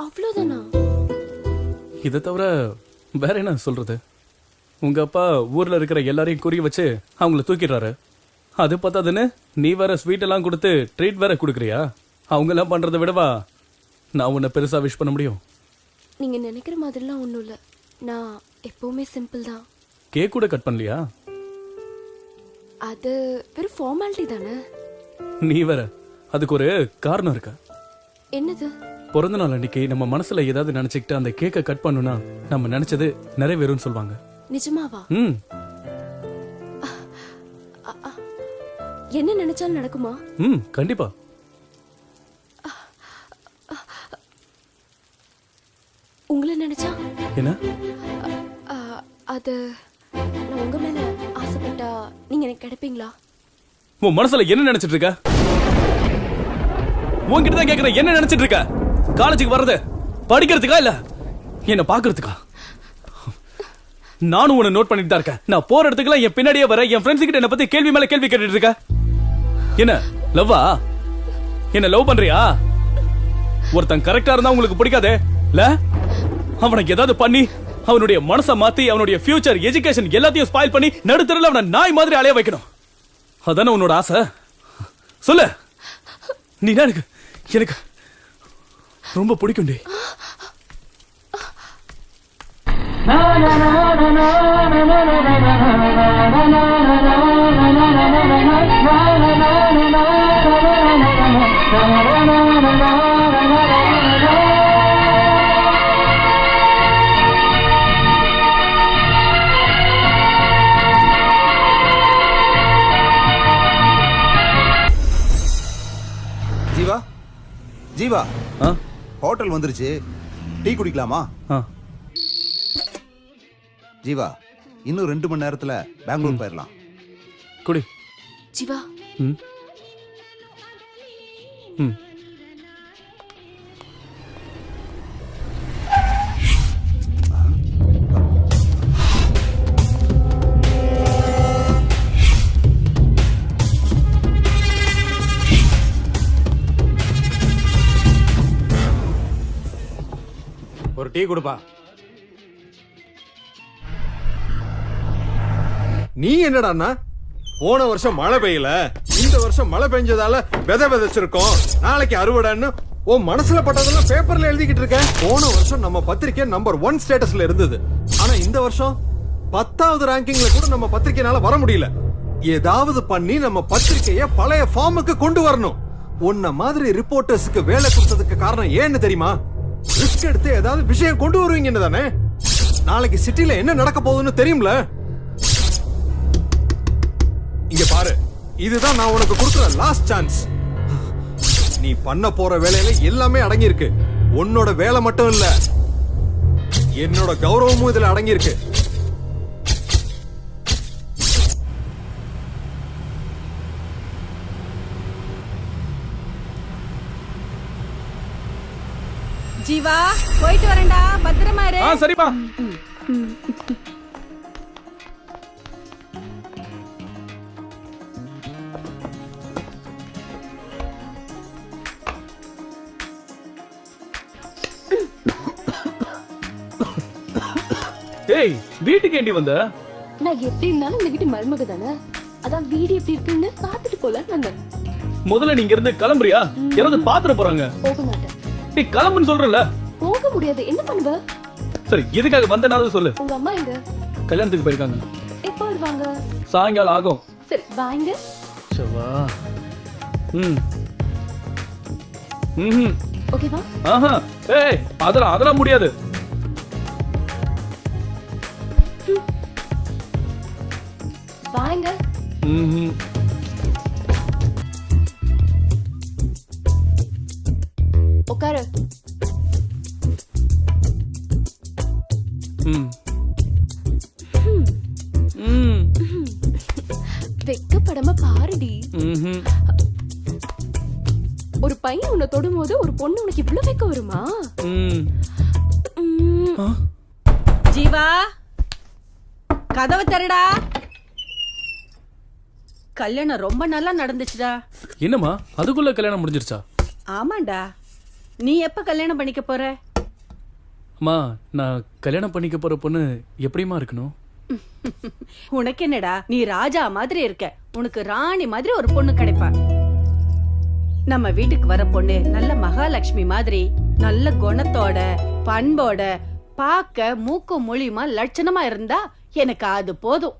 அவ்வளவுதானா? இதை தவிர வேற என்ன சொல்றது? உங்க அப்பா ஊர்ல இருக்கிற எல்லாரையும் குறி வச்சு அவங்கள தூக்கிடுறாரு. அது பார்த்தாதுன்னு நீ வேற ஸ்வீட் எல்லாம் கொடுத்து ட்ரீட் வேற கொடுக்குறியா? அவங்க எல்லாம் பண்றதை விடவா நான் உன்னை பெருசா விஷ் பண்ண முடியும்? நீங்க நினைக்கிற மாதிரிலாம் ஒண்ணும் இல்ல. நான் எப்பவுமே சிம்பிள் தான். கேக் கூட கட் பண்ணலையா? அது வெறும் ஃபார்மாலிட்டி தானே. நீ வேற, அதுக்கு ஒரு காரணம் இருக்கு. என்னது? பிறந்த நாள் அன்னைக்கு நம்ம மனசுல ஏதாவது நினைச்சுக்கிட்டு அந்த கேக்கை கட் பண்ணுனா நம்ம நினைச்சது நிறைவேறும்னு சொல்லுவாங்க. நிஜமாவா? என்ன நினைச்சாலும் நடக்குமா? கண்டிப்பா. உங்களை நினைச்சா என்ன? அது நான் உங்க மேல ஆசைப்பட்டா நீங்க எனக்கு கிடைப்பீங்களா? உன் மனசுல என்ன நினைச்சிட்டு இருக்க? உன்கிட்ட தான் கேக்குறேன், என்ன நினைச்சிட்டு இருக்க? காலேஜுக்கு வர்றது படிக்கிறதுக்கா இல்ல என்ன பாக்குறதுக்கா? நானும் உன்னை நோட் பண்ணிட்டு தான் இருக்கேன். நான் போற இடத்துக்குலாம் என் பின்னாடியே வர என் ஃப்ரெண்ட்ஸ் கிட்ட என்ன பத்தி கேள்வி மேல கேள்வி கேட்டுட்டு இருக்க. என்ன லவ்வா? என்ன லவ் பண்றியா? ஒருத்தன் கரெக்டா இருந்தா உங்களுக்கு பிடிக்காதே இல்ல? அவனுக்கு ஏதாவது பண்ணி அவனுடைய மனசை மாத்தி அவனுடைய ஃபியூச்சர் எஜுகேஷன் எல்லாத்தையும் ஸ்பாயில் பண்ணி நடுத்தரல அவனை நாய் மாதிரி அலைய வைக்கணும். அதானே உன்னோட ஆசை? சொல்லு. நீ எனக்கு எனக்கு ரொம்ப பிடிக்கும்டி. ஜீவா, ஜீவா, ஹோட்டல் வந்துருச்சு, டீ குடிக்கலாமா? ஜீவா, இன்னும் 2 மணி நேரத்துல பெங்களூர் போயிடலாம். குடி. ஜீவா, ஒரு டீ கொடுப்பா. நீ என்னடான்னா போன வருஷம் மழை பெய்யல, இந்த வருஷம் மழை பெஞ்சதால விதை விதைச்சிருக்கோம், நாளைக்கு அறுவடைன்னு உன் மனசுல பட்டதெல்லாம் பேப்பர்ல எழுதிக்கிட்டு இருக்க. போன வருஷம் நம்ம பத்திரிக்கை நம்பர் 1 ஸ்டேட்டஸ்ல இருந்தது. ஆனா இந்த வருஷம் 10வது ரேங்கிங்ல கூட நம்ம பத்திரிக்கைனால வர முடியல. ஏதாவது பண்ணி நம்ம பத்திரிக்கைய பழைய ஃபார்முக்கு கொண்டு வரணும். உன்ன மாதிரி ரிப்போர்ட்டர்ஸ்க்கு வேலை கொடுத்ததுக்கு காரணம் ஏன்னு தெரியுமா? ரிஸ்க் எடுத்து ஏதாவது விஷயம் கொண்டு வருவீங்கன்னு தானே. நாளைக்கு சிட்டில என்ன நடக்க போகுதுன்னு தெரியும்ல. இங்க பாரு, இதுதான் நான் உனக்கு கொடுக்கிற லாஸ்ட் சான்ஸ். நீ பண்ண போற வேலையில எல்லாமே அடங்கி இருக்கு. உன்னோட வேலை மட்டும் இல்ல, என்னோட கௌரவமும் இதுல அடங்கி இருக்கு. ஜீவா, போயிட்டு வரேன்டா, பத்திரமா இரு. சரிப்பா. ஏய், வீட்டுக்கு ஏண்டி வந்த? நான் எப்படி இருந்தாலும் இந்த வீட்டு மருமக தானே, அதான் வீடு எப்படி இருக்குன்னு பாத்துட்டு போலான்னு வந்தேன். முதல்ல நீங்க இருந்து கிளம்புறியா? யாராவது பாத்துட்டு போறாங்க. போக மாட்டேன். நீ கிளம்புன்னு சொல்றல. போக முடியாது, என்ன பண்ணுவ? சரி, எதுக்காக வந்தனாவது சொல்லு. உங்க அம்மா எங்க? கல்யாணத்துக்கு போயிருக்காங்க. எப்ப வருவாங்க? சாயங்காலம் ஆகும். சரி, வாங்க. சவா. ஓகேவா? ஆஹா. ஏய், அதெல்லாம் முடியாது. வாங்க. உட்காரு. வெக்கப்படாம பாருடி. ஒரு பையன் உன்னை தொடும் போது ஒரு பொண்ணு உனக்கு இவ்வளவு வெக்க வருமா? ஜீவா, கதவை தரடா. கல்யாணம் ரொம்ப நல்லா நடந்துச்சுடா. என்னம்மா, அதுக்குள்ள கல்யாணம் முடிஞ்சிருச்சா? ஆமாண்டா. நீ எப்ப கல்யாணம் பண்ணிக்க போற? அம்மா, நான் கல்யாணம் பண்ணிக்க போற பொண்ணு எப்படிமா இருக்கணும்? உனக்கு என்னடா, நீ ராஜா மாதிரி இருக்க. உனக்கு ராணி மாதிரி ஒரு பொண்ணு கிடைப்பா. நம்ம வீட்டுக்கு வர பொண்ணு நல்ல மகாலட்சுமி மாதிரி, நல்ல குணத்தோட பண்போட, பார்க்க மூக்கும் மொழியுமா லட்சணமா இருந்தா எனக்கு அது போதும்.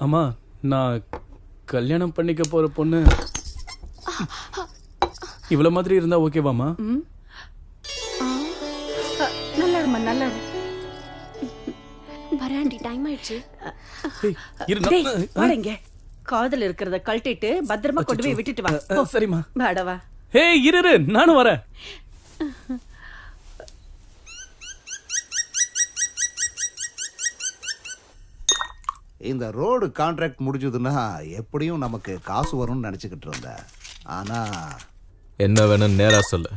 அம்மா, நான் கல்யாணம் பண்ணிக்க போற பொண்ணு இவ்வளவு மாதிரி இருந்தா ஓகேவாமா? நல்லா இருமா, நல்லா வராண்டி, டைம் ஆயிடுச்சு. வாடங்க, காதல் இருக்கிறத கழட்டிட்டு பத்திரமா கொண்டு போய் விட்டுட்டு வா போ. சரிம்மா. வாடவா. ஹே இரு நானும் வரேன். இந்த ரோடு கான்ட்ராக்ட் முடிஞ்சதுன்னா எப்படியும் நமக்கு காசு வரும்னு நினச்சிக்கிட்டு இருந்தேன். ஆனால் என்ன வேணும் நேரா சொல்லு.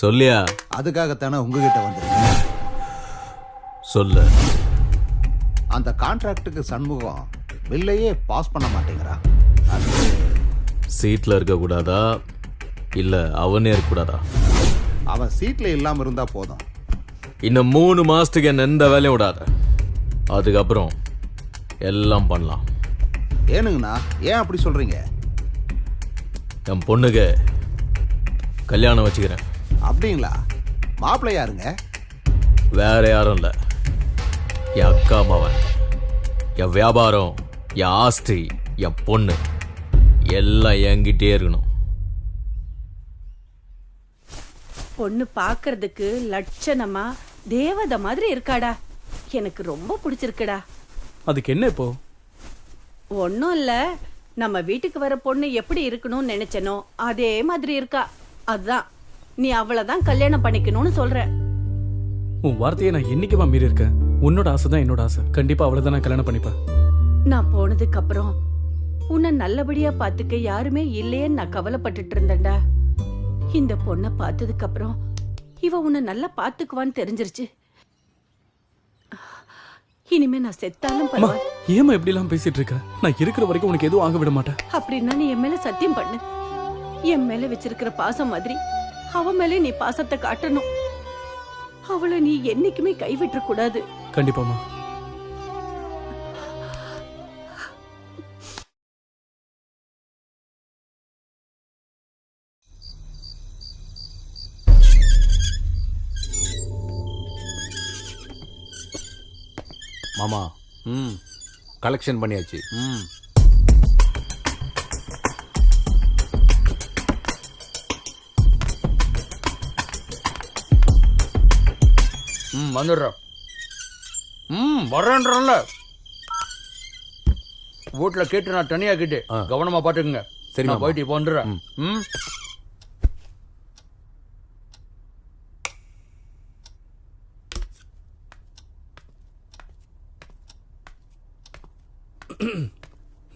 சொல்லியா? அதுக்காகத்தானே உங்ககிட்ட வந்திருக்கேன். சொல்லு. அந்த கான்ட்ராக்டுக்கு சண்முகம் பில்லையே பாஸ் பண்ண மாட்டேங்கிறான். அது சீட்ல இருக்க கூடாதா இல்ல அவனே இருக்க கூடாதா? அவன் சீட்டில் இல்லாமல் இருந்தால் போதும். இன்னும் 3 மாசத்துக்கு என்ன எந்த வேலையும் விடாத. அதுக்கப்புறம் எல்லாம் பண்ணலாம். ஏனுங்கண்ணா ஏன் அப்படி சொல்கிறீங்க? என் பொண்ணுக்கு கல்யாணம் வச்சுக்கிறேன். அப்படிங்களா? மாப்பிள்ளை யாருங்க? வேற யாரும் இல்லை, என் அக்கா மாவன். என் வியாபாரம், என் ஆஸ்தி, என் பொண்ணு எல்லாம் என்கிட்டே இருக்கணும். பொண்ணு பாக்குறதுக்கு லட்சணமா தேவதை மாதிரி இருக்காடா. எனக்கு ரொம்ப பிடிச்சிருக்குடா. அதுக்கு என்ன இப்போ? ஒன்னும் இல்ல, நம்ம வீட்டுக்கு வர பொண்ணு எப்படி இருக்கணும்னு நினைச்சனோ அதே மாதிரி இருக்கா. அதான் நீ அவளதான் கல்யாணம் பண்ணிக்கணும்னு சொல்ற. உன் வார்த்தையை நான் என்னைக்குமா மீறி இருக்கேன்? உன்னோட ஆசை தான் என்னோட ஆசை. கண்டிப்பா அவளை தான் நான் கல்யாணம் பண்ணிப்பேன். நான் போனதுக்கு அப்புறம் உன்னை நல்லபடியா பாத்துக்க யாருமே இல்லையேன்னு நான் கவலைப்பட்டுட்டு இருந்தேன்டா. இந்த பொண்ணை பார்த்ததுக்கு அப்புறம் இவ உன்னை நல்லா பாத்துக்குவான்னு தெரிஞ்சிருச்சு. இனிமே நான் செத்தாலும் பரவாயில்ல. ஏமா இப்படி எல்லாம் பேசிட்டு இருக்க? நான் இருக்கிற வரைக்கும் உனக்கு எதுவும் ஆக விட மாட்டேன். அப்படின்னா நீ என் மேல சத்தியம் பண்ணு. என் மேல வச்சிருக்கிற பாசம் மாதிரி அவ மேல நீ பாசத்தை காட்டணும். அவளை நீ என்னைக்குமே கைவிட்ட கூடாது. கண்டிப்பாமா. மாமா கலெக்ஷன் பண்ணியாச்சு. வந்துடுறோம். வர்றேன்றல வீட்டுல கேட்டு நான் தனியா கேட்டு கவனமா பாத்துக்குங்க. சரி, நான் போயிட்டு இப்போ வந்துடுறேன்.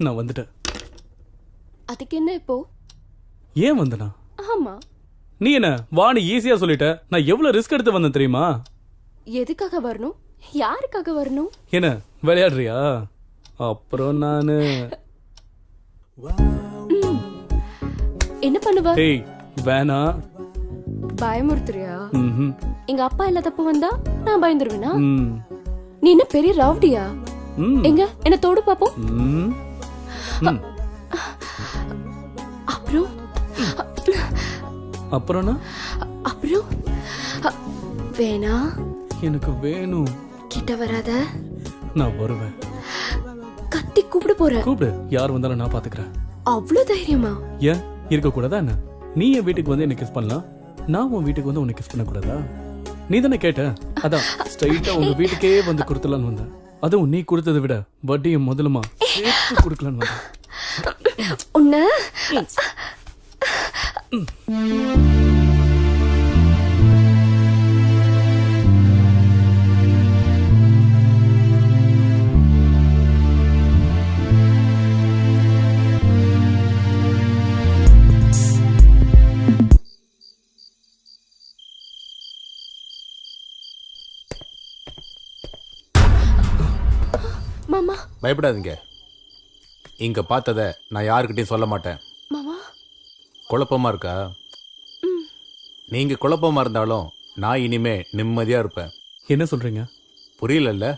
நான் வந்துட்டேன். அதுக்கு என்ன இப்போ? ஏன் வந்தனா? ஆமா, நீ என்ன வாணி ஈஸியா சொல்லிட்ட. நான் எவ்வளவு ரிஸ்க் எடுத்து வந்தேன் தெரியுமா? எதுக்காக வரணும்? யாருக்காக வரணும்? என்ன விளையாடுறியா? அப்புறம் நானு என்ன பண்ணுவ? ஏய் வேணா. பயமுறுத்துறியா? ம்ஹும். எங்க அப்பா இல்லாதப்ப வந்தா நான் பயந்துருவேனா? ம். நீ என்ன பெரிய ரவுடியா? ம். எங்க என்ன தோடு பாப்போம். ம். ம். அப்புறம் அப்புறம்னா? அப்புறம் வேணா. எனக்கு வேணும். கிட்ட வராத. நான் வருவேன். கத்தி கூப்பிட போற. கூப்பிடு, யார் வந்தாலும் நான் பாத்துக்கிறேன். அவ்வளவு தைரியமா? ஏன் இருக்க கூடாதா என்ன? நீ என் வீட்டுக்கு வந்து என்ன கிஸ் பண்ணலாம், நான் உன் வீட்டுக்கு வந்து உன்னை கிஸ் பண்ண கூடாதா? நீ தானே கேட்ட, அதான் ஸ்ட்ரைட்டா உங்க வீட்டுக்கே வந்து கொடுத்துலான்னு வந்தேன். அதுவும் நீ கொடுத்ததை விட வட்டியும் முதலுமா சேர்த்து கொடுக்கலான்னு வந்தேன். உன்ன மாமா. பயப்படாதீங்க. இங்க பார்த்தத நான் யாருக்கிட்டையும் சொல்ல மாட்டேன். மாமா குழப்பமா இருக்கா? நீங்க குழப்பமா இருந்தாலும் நான் இனிமே நிம்மதியா இருப்பேன். என்ன சொல்றீங்க? புரியலல்ல?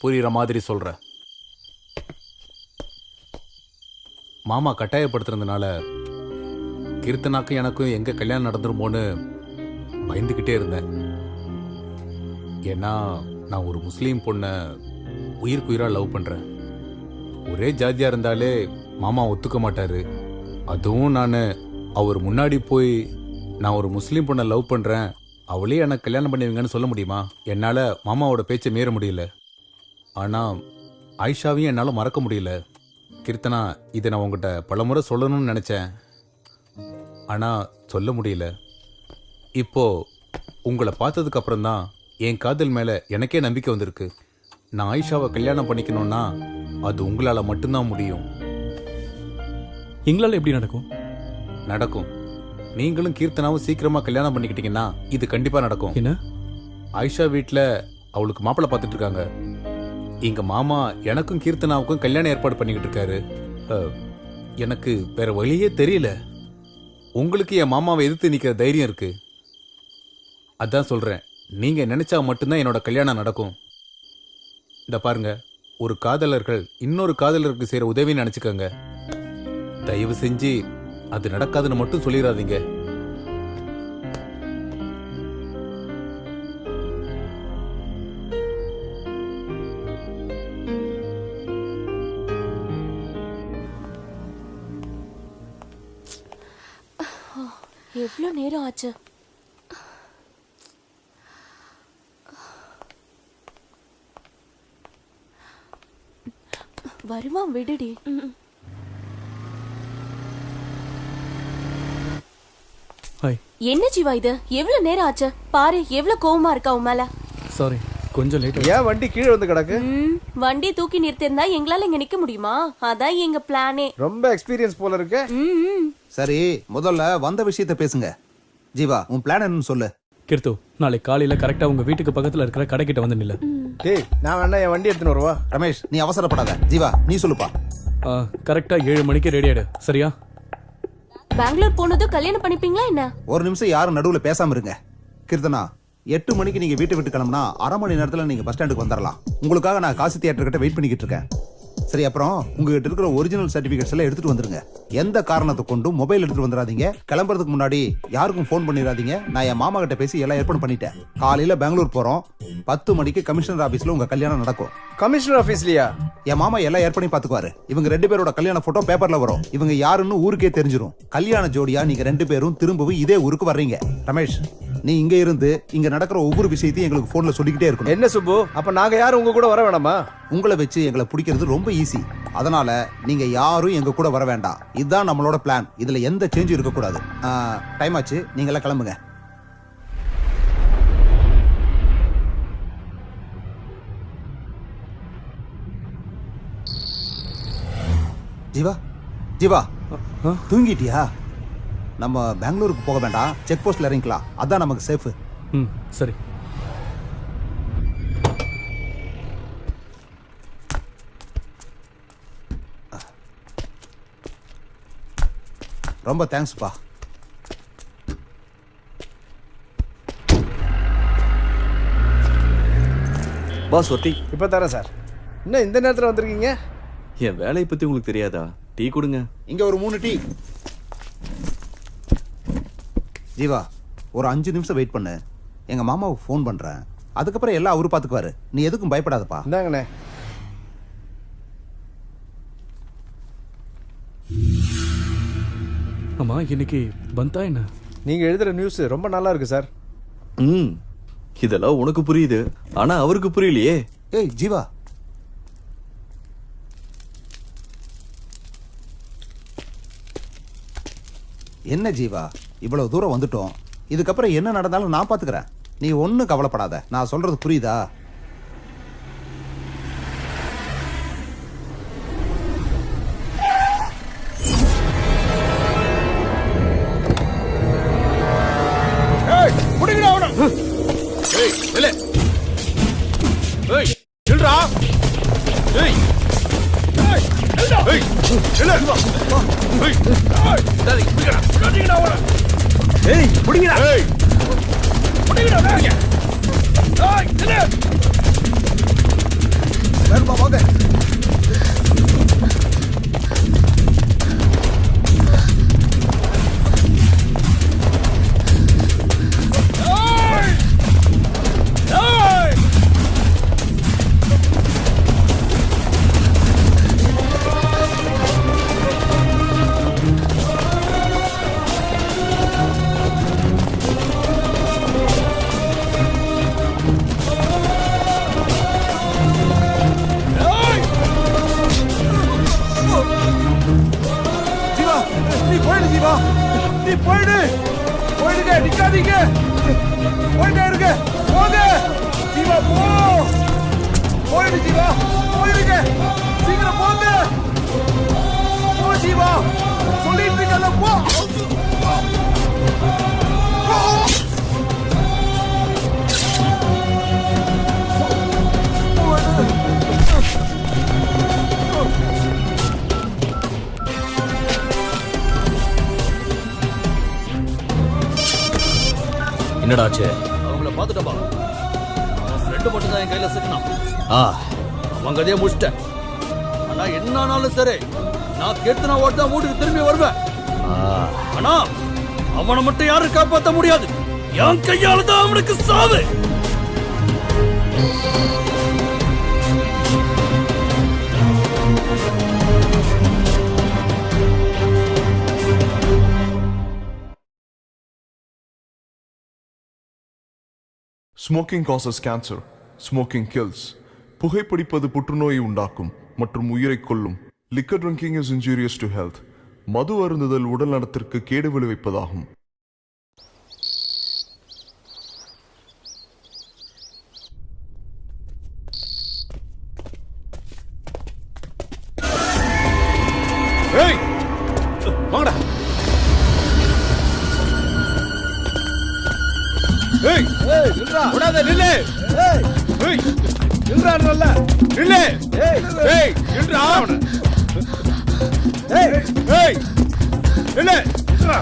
புரியுற மாதிரி சொல்றேன். மாமா கட்டாயப்படுத்துறதுனால கீர்த்தனாக்கும் எனக்கும் எங்க கல்யாணம் நடந்துருமோன்னு பயந்துக்கிட்டே இருந்தேன். ஏன்னா நான் ஒரு முஸ்லீம் பொண்ணை உயிருக்கு லவ் பண்றேன். ஒரே ஜாதியா இருந்தாலே மாமா ஒத்துக்க மாட்டாரு. அதுவும் நான் அவர் முன்னாடி போய் நான் ஒரு முஸ்லீம் பொண்ணை லவ் பண்றேன், அவளே எனக்கு கல்யாணம் பண்ணுவீங்கன்னு சொல்ல முடியுமா? என்னால் மாமாவோட பேச்சை மீற முடியல. ஆனால் ஆயிஷாவையும் என்னால் மறக்க முடியல. கீர்த்தனா, இதை நான் உங்ககிட்ட பலமுறை சொல்லணும்னு நினச்சேன், ஆனால் சொல்ல முடியல. இப்போ உங்களை பார்த்ததுக்கு அப்புறம் தான் என் காதல் மேலே எனக்கே நம்பிக்கை வந்திருக்கு. நான் ஆயிஷாவை கல்யாணம் பண்ணிக்கணும்னா அது உங்களால் மட்டும்தான் முடியும். எங்களால் எப்படி நடக்கும்? நடக்கும். நீங்களும் கீர்த்தனாவும் சீக்கிரமாக கல்யாணம் பண்ணிக்கிட்டீங்கன்னா இது கண்டிப்பாக நடக்கும். என்ன? ஆயிஷா வீட்டில் அவளுக்கு மாப்பிள்ளை பார்த்துட்டு இருக்காங்க. எங்கள் மாமா எனக்கும் கீர்த்தனாவுக்கும் கல்யாணம் ஏற்பாடு பண்ணிக்கிட்டு இருக்காரு. எனக்கு வேற வழியே தெரியல. உங்களுக்கு என் மாமாவை எதிர்த்து நிற்கிற தைரியம் இருக்கு. அதான் சொல்கிறேன், நீங்கள் நினச்சா மட்டும்தான் என்னோட கல்யாணம் நடக்கும். இந்த பாருங்க, ஒரு காதலர்கள் இன்னொரு காதலருக்கு செய்கிற உதவின்னு நினச்சிக்கோங்க. தயவு செஞ்சு அது நடக்காதுன்னு மட்டும் சொல்லிடாதீங்க. எவ்வளோ நேரம் ஆச்சு? வருவான், விடுடி. என்ன ஜீவா இது? எவ்வளவு நேரம் ஆச்சு பாரு. எவ்வளவு கோவமா இருக்கா உன் மேல. சாரி, கொஞ்சம் லேட். ஏன் வண்டி கீழே வந்து கிடக்கு? வண்டி தூக்கி நிறுத்திருந்தா எங்களால இங்க நிக்க முடியுமா? அதான் எங்க பிளானே. ரொம்ப எக்ஸ்பீரியன்ஸ் போல இருக்கு. சரி, முதல்ல வந்த விஷயத்தை பேசுங்க. ஜீவா, உன் பிளான் என்னன்னு சொல்லு. கீர்த்து, நாளைக்கு காலையில கரெக்டா உங்க வீட்டுக்கு பக்கத்துல இருக்கிற கடை கிட்ட வந்து நில்ல. டேய், நான் வேணா என் வண்டி எடுத்துன்னு வருவா. ரமேஷ், நீ அவசரப்படாத. ஜீவா, நீ சொல்லுப்பா. கரெக்டா 7 மணிக்கு ரெடி ஆயிடு, சரியா? பெங்களூர் போனதும் கல்யாணம் பண்ணிப்பீங்களா என்ன? ஒரு நிமிஷம் யாரும் நடுவுல பேசாம இருங்க. கீர்த்தனா, 8 மணிக்கு நீங்க வீட்டை விட்டு கிளம்புனா 1/2 மணி நேரத்துல நீங்க பஸ் ஸ்டாண்டுக்கு வந்துடலாம். உங்களுக்காக நான் காசி தியேட்டர் கிட்ட வெயிட் பண்ணிக்கிட்டு இருக்கேன். சரி, அப்புறம் உங்ககிட்ட இருக்கிற ஒரிஜினல் சர்டிபிகேட்ஸ் எல்லாம் எடுத்துட்டு வந்துருங்க. எந்த காரணத்தை கொண்டும் மொபைல் எடுத்துட்டு வந்துடாதீங்க. கிளம்புறதுக்கு முன்னாடி யாருக்கும் ஃபோன் பண்ணிடாதீங்க. நான் என் மாமா கிட்ட பேசி எல்லாம் ஏற்பாடு பண்ணிட்டேன். காலையில பெங்களூர் போறோம். 10 மணிக்கு கமிஷனர் ஆபீஸ்ல உங்க கல்யாணம் நடக்கும். கமிஷனர் ஆபீஸ்லயா? என் மாமா எல்லாம் ஏற்பாடு பாத்துக்குவாரு. இவங்க 2 பேரோட கல்யாண போட்டோ பேப்பர்ல வரும். இவங்க யாருன்னு ஊருக்கே தெரிஞ்சிரும். கல்யாண ஜோடியா நீங்க 2 பேரும் திரும்பவும் இதே ஊருக்கு வர்றீங்க. ரமேஷ், நீ இங்க இருந்து இங்க நடக்கிற ஒவ்வொரு விஷயத்தையும் எங்களுக்கு போன்ல சொல்லிக்கிட்டே இருக்கணும். என்ன சுப்பு, அப்ப நாங்க யாரும் உங்க கூட வர வேணாமா? உங்களை வச்சு எங்களை பிடிக்கிறது ரொம்ப ஈஸி. அதனால நீங்க யாரும் எங்க கூட வர வேண்டாம். இதுதான் நம்மளோட பிளான். இதுல எந்த சேஞ்சும் இருக்க கூடாது. டைம் ஆச்சு, நீங்க எல்லாம் கிளம்புங்க. ஜீவா, ஜீவா, தூங்கிட்டியா? நம்ம பெங்களூருக்கு போக வேண்டாம், செக் போஸ்ட்ல இறங்கிக்கலாம். அதான் நமக்கு சேஃப். சரி. ரொம்ப தேங்க்ஸ்ப்பா. பாஸ் ஒத்தி. இப்ப தரேன் சார். இன்னும் இந்த நேரத்துல வந்திருக்கீங்க? என் வேலையை பத்தி உங்களுக்கு தெரியாதா? டீ கொடுங்க. இங்க ஒரு 3 டீ. ஜீவா, ஒரு 5 நிமிஷம் வெயிட் பண்ணு. எங்க மாமாவுக்கு ஃபோன் பண்றேன். அதுக்கப்புறம் எல்லாம் அவரு பாத்துக்குவாரு. நீ எதுக்கும் பயப்படாதப்பா. இந்தாங்கண்ணே. ஆமா, இன்னைக்கு பந்தா என்ன? நீங்க எழுதுற நியூஸ் ரொம்ப நல்லா இருக்கு சார். இதெல்லாம் உனக்கு புரியுது, ஆனா அவருக்கு புரியலையே. ஏய் ஜீவா, என்ன ஜீவா, இவ்வளவு தூரம் வந்துட்டோம். இதுக்கப்புறம் என்ன நடந்தாலும் நான் பாத்துக்கிறேன். நீ ஒன்னும் கவலைப்படாத. நான் சொல்றது புரியுதா? ஜீவா நீ போயிடுங்க நிக்காதீங்க போயிட்டே இருங்க போங்க ஜீவா போயிடு ஜீவா போயிடுங்க சீக்கிரம் போங்க போ ஜீவா சொல்லிட்டு இருக்கல போ என்னடாச்சு? அவங்கள பார்த்துட்டப்பா. அவன் ஃப்ரெண்டு மட்டும் தான் என் கையில சிக்கினான். அவன் கதையை முடிச்சிட்டேன். ஆனா என்ன ஆனாலும் சரி, நான் கேட்டு ஓட்ட வீட்டுக்கு திரும்பி வருவேன். ஆனா அவனை மட்டும் யாரும் காப்பாற்ற முடியாது. என் கையால தான் அவனுக்கு சாவு. Smoking causes cancer. Smoking kills. புகைப்பிடிப்பது புற்றுநோயை உண்டாக்கும் மற்றும் உயிரை கொல்லும். Liquor drinking is injurious to health. மது அருந்துதல் உடல் நலத்திற்கு கேடு விளைவிப்பதாகும். ஏய் வாங்கடா ஏய் நில்றா ஓடாத நில்லு ஏய் நில்றா நல்ல நில்லு ஏய் நில்றா ஏய் ஏய் நில்லு நில்றா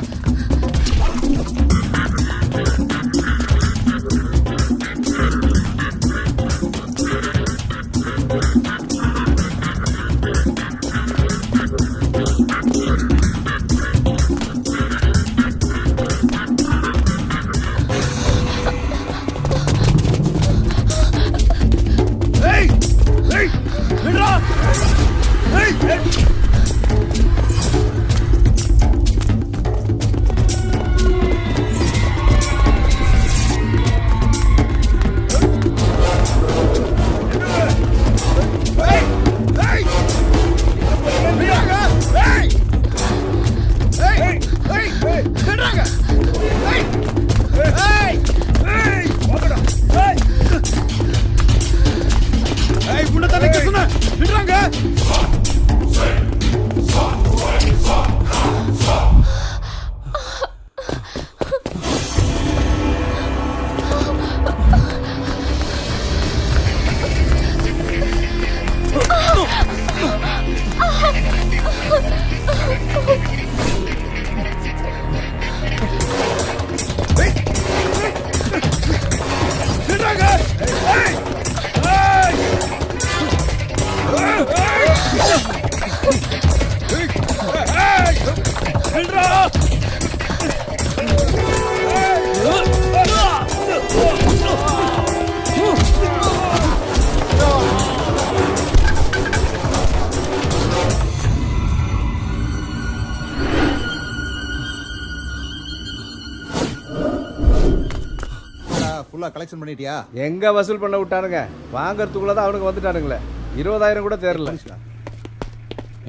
கலெக்ஷன் பண்ணிட்டியா? எங்க வசூல் பண்ண விட்டானுங்க, வாங்கறதுக்குள்ள தான் அவனுக்கு வந்துட்டானுங்களே. 20,000 கூட தேரல.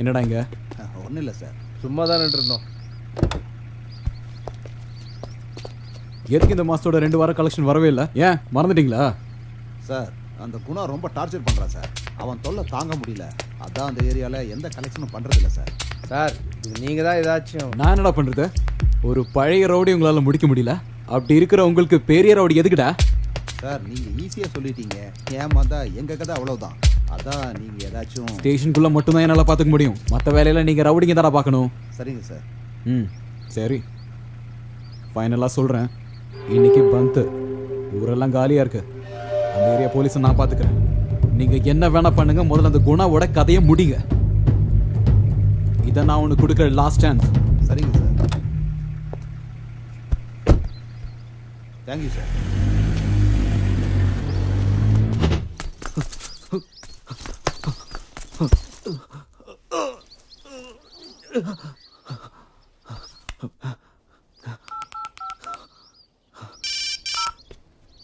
என்னடா இங்க? ஒன்றும் இல்லை சார், சும்மா தான் இருந்தோம். எதுக்கு இந்த மாசத்தோட 2 வாரம் கலெக்ஷன் வரவே இல்லை? ஏன் மறந்துட்டீங்களா? சார் அந்த குணா ரொம்ப டார்ச்சர் பண்ணுறான் சார். அவன் தொல்லை தாங்க முடியல. அதான் அந்த ஏரியாவில் எந்த கலெக்ஷனும் பண்ணுறதில்ல சார். சார் நீங்கள் தான் ஏதாச்சும். நான் என்னடா பண்ணுறது? ஒரு பழைய ரவுடி உங்களால் முடிக்க முடியல. அப்படி இருக்கிற உங்களுக்கு பெரிய ரவுடி எதுக்குடா? சார் நீங்கள் ஈஸியாக சொல்லிட்டீங்க. ஏமாந்தா எங்கள் கதை அவ்வளோதான். அதான் நீங்கள் ஏதாச்சும். ஸ்டேஷனுக்குள்ளே மட்டும்தான் என்னால் பார்த்துக்க முடியும். மற்ற வேலையில் நீங்கள் ரவுடிங்க தானே பார்க்கணும். சரிங்க சார். சரி, ஃபைனலாக சொல்கிறேன். இன்னைக்கு பந்து ஊரெல்லாம் காலியாக இருக்கு. அந்த ஏரியா போலீஸை நான் பார்த்துக்கிறேன். நீங்கள் என்ன வேணா பண்ணுங்க, முதல்ல அந்த குணாவோட கதையை முடிங்க. இதை நான் உனக்கு கொடுக்குற லாஸ்ட் சான்ஸ். சரிங்க sir. Thank you sir.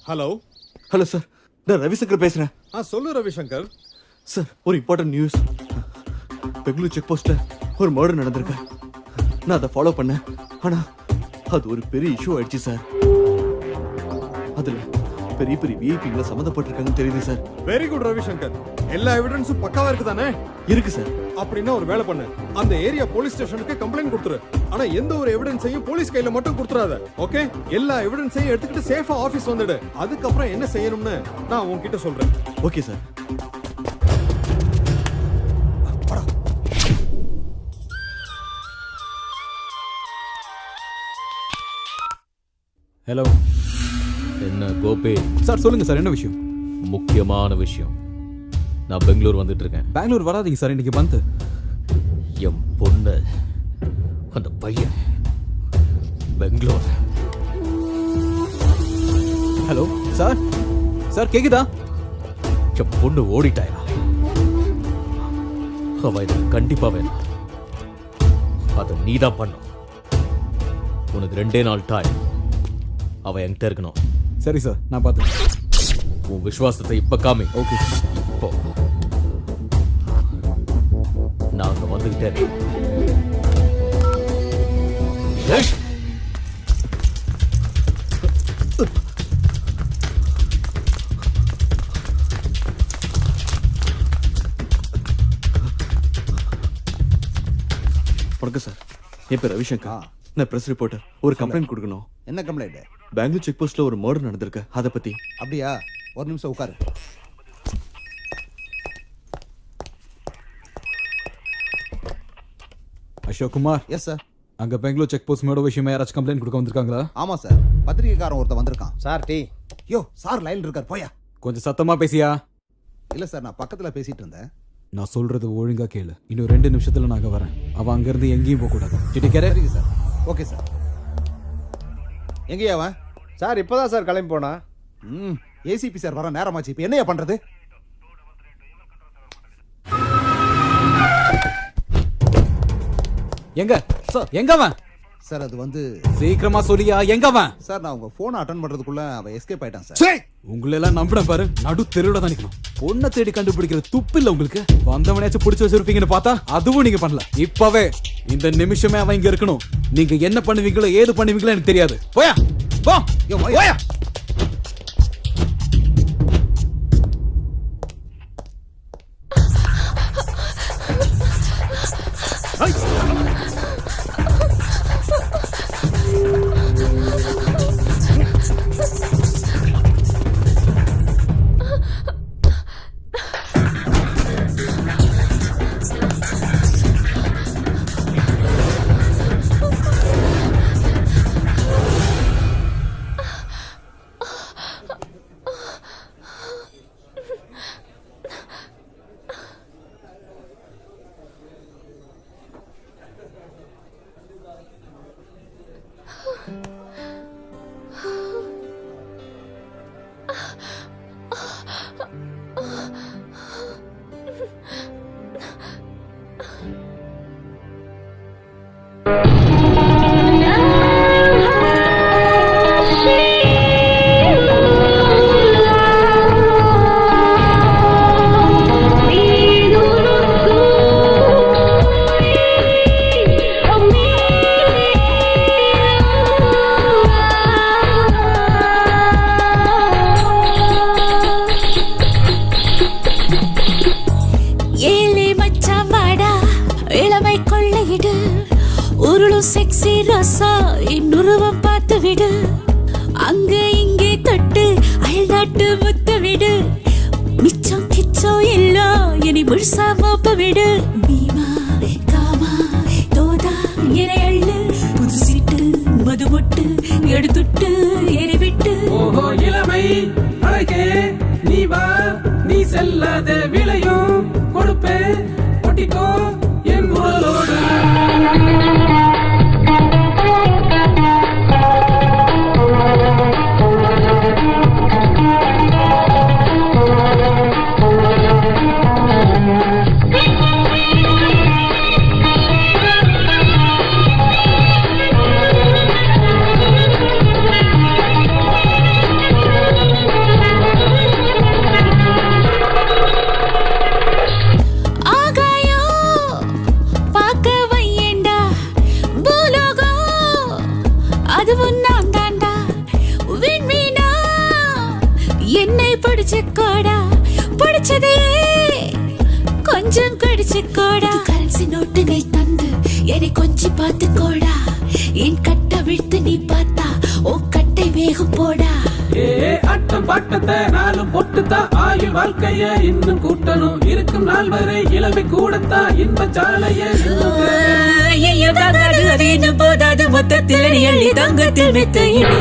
Hello hello sir, நான் ரவிசங்கர் பேசுறேன். சொல்லு ரவிசங்கர். சார் ஒரு இம்பார்ட்டன்ட் நியூஸ். பெங்களூர் செக் போஸ்ட்ல ஒரு மர்டர் நடந்திருக்கு. நான் அதை ஃபாலோ பண்ணேன். ஆனா அது ஒரு பெரிய இஷ்யூ ஆயிடுச்சு சார். அதுல பெரிய பெரிய விஐபிங்களை சம்மந்தப்பட்டிருக்காங்கன்னு தெரியுது சார். Very good Ravishankar. எல்லா எவிடன்ஸும் பக்காவா இருக்கு தானே? இருக்கு சார். அப்படின்னா ஒரு வேலை பண்ணு, அந்த ஏரியா போலீஸ் ஸ்டேஷனுக்கு கம்ப்ளைண்ட் கொடுத்துரு. ஆனா எந்த ஒரு எவிடன்ஸையும் போலீஸ் கையில மட்டும் கொடுத்துறாத. ஓகே? எல்லா எவிடன்ஸையும் எடுத்துக்கிட்டு சேஃபா ஆபீஸ் வந்துடு. அதுக்கப்புறம் என்ன செய்யணும்னு நான் உன்கிட்ட சொல்றேன். Okay sir. ஹலோ. என்ன கோபி? சார் சொல்லுங்க சார், என்ன விஷயம்? முக்கியமான விஷயம். நான் பெங்களூர் வந்துட்டு இருக்கேன். பெங்களூர் வராதீங்க சார், இன்னைக்கு பந்து. என் பொண்ணு, அந்த பையன் பெங்களூர். Hello sir. சார் கேக்குதா? என் பொண்ணு ஓடிட்டாயா? அவ எனக்கு கண்டிப்பா வேணும். அதை நீதான் பண்ணும். உனக்கு 2 நாள் டைம். அவ என்கிட்ட இருக்கணும். சரி சார், நான் பார்த்துக்கிறேன். உன் விசுவாசத்தை இப்ப காமி. Okay sir. இப்போ நாங்க வந்துகிட்டே வணக்கம் சார். என் பேர் ரவிசங்கர். நான் பிரஸ் ரிப்போர்ட்டர். ஒரு கம்ப்ளைண்ட் கொடுக்கணும். என்ன கம்ப்ளைண்ட்? பெங்களூர் செக் போஸ்ட்ல ஒரு மர்டர் நடந்திருக்கு, அதை பத்தி. அப்படியா? ஒரு நிமிஷம் உட்காரு. அசோக் குமார். Yes sir. அங்க பெங்களூர் செக் போஸ்ட் மேட விஷயமா யாராச்சும் கம்ப்ளைண்ட் கொடுக்க வந்திருக்காங்களா? ஆமா சார், பத்திரிகைக்காரன் ஒருத்தன் வந்திருக்கான். Sir tea. யோ சார் லைன்ல இருக்கார், போயா. கொஞ்சம் சத்தமா பேசியா? இல்ல சார், நான் பக்கத்துல பேசிட்டு இருந்தேன். நான் சொல்றது ஒழுங்கா கேளு. இன்னும் 2 நிமிஷத்துல நாங்க வரேன். அவன் அங்க இருந்து எங்கேயும் போக கூடாது. சரிங்க சார். Okay sir. எங்கேயா அவன்? சார் இப்பதான் சார் கிளம்பி போனா. ஏசிபி சார் வர நேரமாச்சு. இப்ப என்னையா பண்றது? எங்க சார்? எங்க அவன்? சார் அது வந்து சீக்கிரமா சொல்லியா, எங்க அவன்? சார் நான் உங்க போனை அட்டெண்ட் பண்றதுக்குள்ள அவன் எஸ்கேப் ஆயிட்டான் சார். உங்களை எல்லாம் நம்பின பாரு, நடு தெருவுல தான் நிக்கணும். பொண்ணை தேடி கண்டுபிடிக்கிற துப்பு இல்ல உங்களுக்கு. வந்தவனையாச்சும் பிடிச்சு வச்சிருப்பீங்கன்னு பார்த்தா அதுவும் நீங்க பண்ணல. இப்பவே இந்த நிமிஷமே அவன் இங்க இருக்கணும். நீங்க என்ன பண்ணுவீங்களோ ஏது பண்ணுவீங்களோ எனக்கு தெரியாது. போயா போ. போயா. செக்ஸி ரசா இன்னுருவம் பார்த்து விடு. அங்க இங்கே தொட்டு அயல்நாட்டு முத்து விடு. மிச்சம் கிச்சம் எல்லாம் இனி முழுசா மோப்ப விடு. பீமா காமா தோதா என அள்ளு. புது சீட்டு மதுமொட்டு எடுத்துட்டு எரிவிட்டு. ஓஹோ இளமை அழகே நீ வா, நீ செல்லாத விளையும் கொடுப்பே ஒட்டிக்கோ என் குரலோடு. பார்த்துக்கோடா என் கட்ட விழுத்து நீ பார்த்தா ஓ கட்டை வேகம் போடா அட்டம் பாட்டத்தை நாளும் பொட்டுத்தான் ஆயுள் வாழ்க்கைய இன்னும் கூட்டணும் இருக்கும் நாள் வரை இளமை கூடத்தான் இன்ப சாலைய போதாது மொத்தத்தில் எள்ளி தங்கத்தில் மெத்தையிடு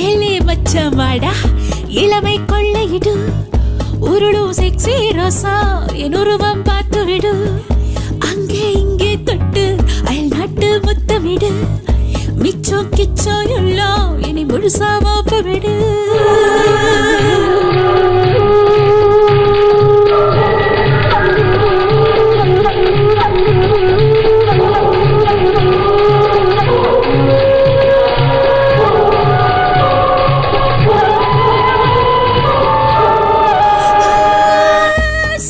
ஏலே மச்சம் வாடா இளமை கொள்ளையிடு உருளும் செக்ஸி ரோசா என் உருவம் பார்த்து விடு அங்கே இங்கே தொட்டு அயல் நாட்டு முத்தமிடு மிச்சம் கிச்சம் எல்லாம் இனி முழுசா மோப்ப விடு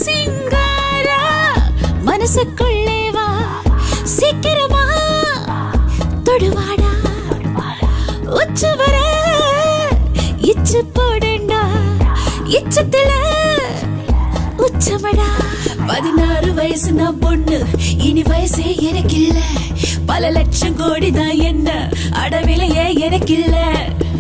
சிங்காரா மனசுக்குள்ளே வா சீக்கிரமா தொடுவாடா உச்ச வர இச்சு போடண்டா இச்சத்துல உச்சமடா 16 வயசு நான் பொண்ணு இனி வயசே எனக்கு இல்ல பல லட்சம் கோடி தான் என்ன அடவிலையே எனக்கு இல்ல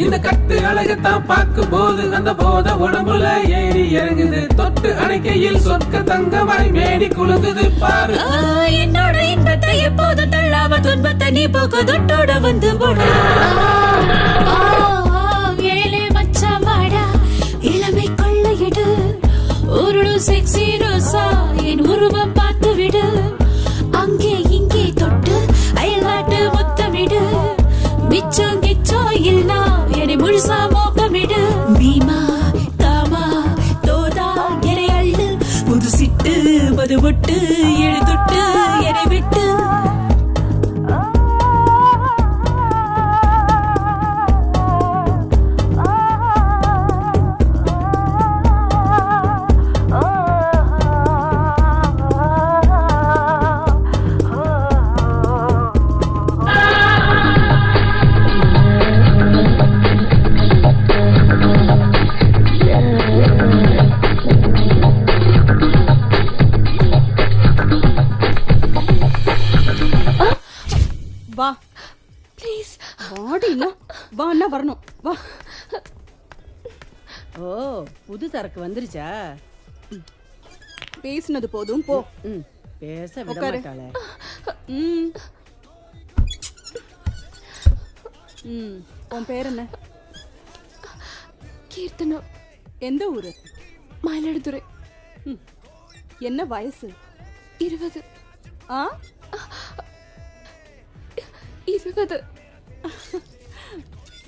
இந்த கட்டு அழகத்தான் பார்க்கும் போது அந்த போத உடம்புல ஏறி இறங்குது தொட்டு அணைக்கையில் சொற்க தங்கமாய் மேடி குலுங்குது பாரு என்னோட இன்பத்தை எப்போதும் தள்ளாம துன்பத்தை நீ போக்கு தொட்டோட வந்து போடா ஏழே மச்சான் வாடா இளமை கொள்ளையிடு உருளு செக்ஸி ரோசா என் உருவம் பார்த்து விடு அங்கே இங்கே தொட்டு அயல்நாட்டு முத்தமிடு மிச்சம் கிச்சம் இல்லா என்னை முழுசா மோப்பமிடு பீமா தாமா தோதா என்னை அள்ளு புது சிட்டு மது விட்டு எழுதுட்டு என்னை விட்டு வா ப்ளீஸ் வாடினா வா அண்ணா வரணும் வா ஓ புது சரக்கு வந்துருச்சா? பேசினது போதும் போ. பேச விட உட்காரு. மாட்டாளே. உன் பேர் என்ன? கீர்த்தனா. எந்த ஊரு? மயிலாடுதுறை. என்ன வயசு? 20. ஆ 20.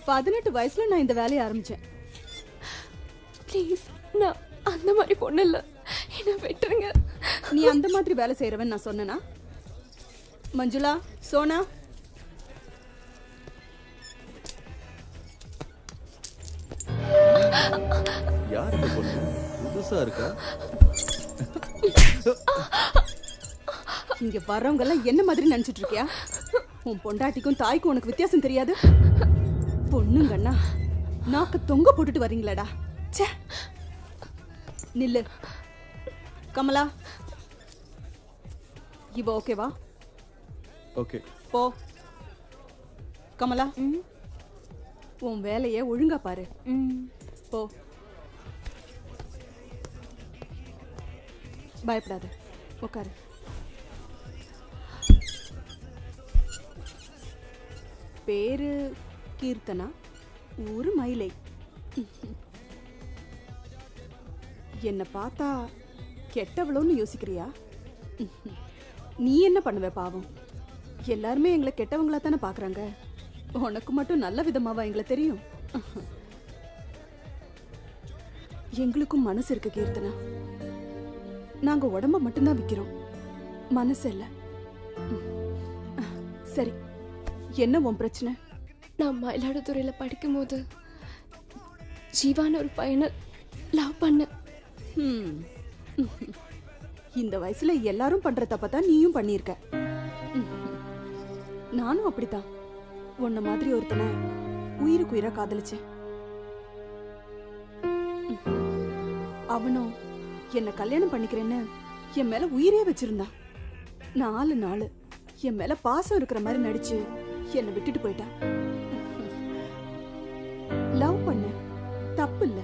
18 வயசுல நான் இந்த வேலையை ஆரம்பிச்சேன். ப்ளீஸ், நான் அந்த மாதிரி பொண்ணு இல்ல, என்ன விட்டுருங்க. நீ அந்த மாதிரி வேலை செய்யறவன் நான் சொன்னனா? மஞ்சுளா, சோனா, யார் இந்த பொண்ணு? புதுசா இருக்கா? இங்க வர்றவங்க எல்லாம் என்ன மாதிரி நினைச்சிட்டு இருக்கியா? உன் பொண்டாட்டிக்கும் தாய்க்கும் உனக்கு வித்தியாசம் தெரியாது? பொண்ணுங்கண்ணா நாக்கு தொங்க போட்டுட்டு வரீங்களாடா. ச்சே, நில்லு. கமலா, இவ ஓகேவா? ஓகே. போ. கமலா, உன் வேலையை ஒழுங்கா பாரு. போ. பயப்படாத, உட்காரு. பேரு கீர்த்தனா, ஊரு மயிலை. என்ன பார்த்தா கெட்டவளோன்னு யோசிக்கிறியா? நீ என்ன பண்ணுவ பாவம்? எல்லாருமே எங்களை கெட்டவங்களா தானே பாக்குறாங்க. உனக்கு மட்டும் நல்ல விதமாவா எங்களை தெரியும்? எங்களுக்கும் மனசு இருக்கு கீர்த்தனா. நாங்க உடம்ப மட்டும்தான் விக்கிறோம், மனசு இல்ல. சரி, என்ன உன் பிரச்சனை? நான் மயிலாடுதுறையில படிக்கும்போது ஜீவான ஒரு பையனை லவ் பண்ண. இந்த வயசுல எல்லாரும் பண்ற தப்பதான் நீயும் பண்ணியிருக்க. நானும் அப்படித்தான் உன்ன மாதிரி ஒருத்தனை உயிருக்கு உயிரா காதலிச்சேன். அவனும் என்ன கல்யாணம் பண்ணிக்கிறேன்னு என் மேல உயிரே வச்சிருந்தான். 4 நாள் என் மேல பாசம் இருக்கிற மாதிரி நடிச்சு என்னை விட்டுட்டு போயிட்டான். லவ் பண்ண தப்பு இல்ல,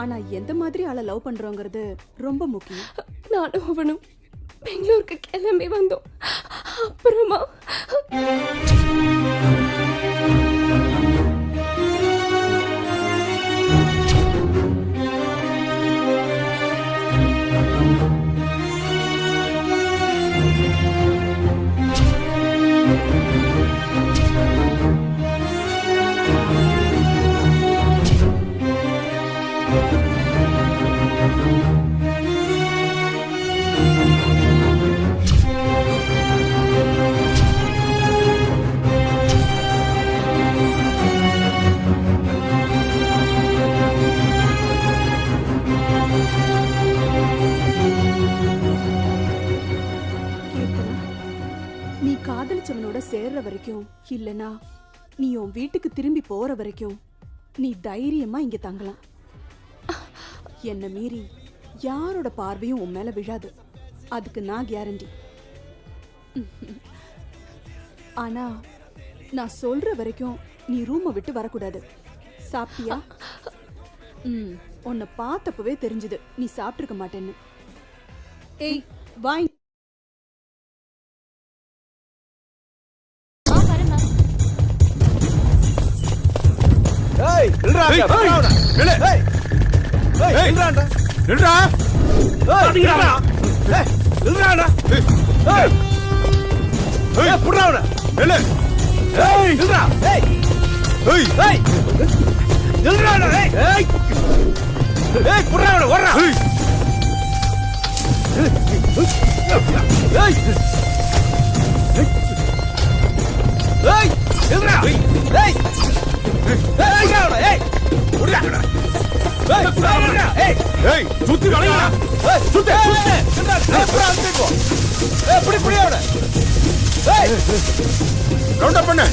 ஆனா எந்த மாதிரி ஆளை லவ் பண்றோங்கிறது ரொம்ப முக்கியம். நானும் அவனும் பெங்களூருக்கு கிளம்பி வந்தோம். அப்புறமா நீ காதலிச்சவனோட சேர்ற வரைக்கும் இல்லனா நீ உன் வீட்டுக்கு திரும்பி போற வரைக்கும் நீ தைரியமா இங்க தங்கலாம். என்ன மீறி யாரோட பார்வையும் உன் மேல விழாது, அதுக்கு நான் கேரண்டி. ஆனா நான் சொல்ற வரைக்கும் நீ ரூமை விட்டு வரக்கூடாது. சாப்பிட்டியா? உன்னை பார்த்தப்பவே தெரிஞ்சது நீ சாப்பிட்டிருக்க மாட்டேன்னு. ஏய் வாய். ஏய் நில்றா நில்லு. ஏய் ஏய் நில்றாடா. நில்றா. ஏய் நில்றா. ஏய் நில்றாடா. ஏய் ஏய் புடுறாவன. நில்லு. ஏய் நில்றா. ஏய் ஏய் ஏய் நில்றாடா. ஏய் ஏய் ஏய் புடுறாவன ஓடுறா. ஏய் ஏய் ஏய் நில்றா. ஏய் சுத்தி பண்ணு.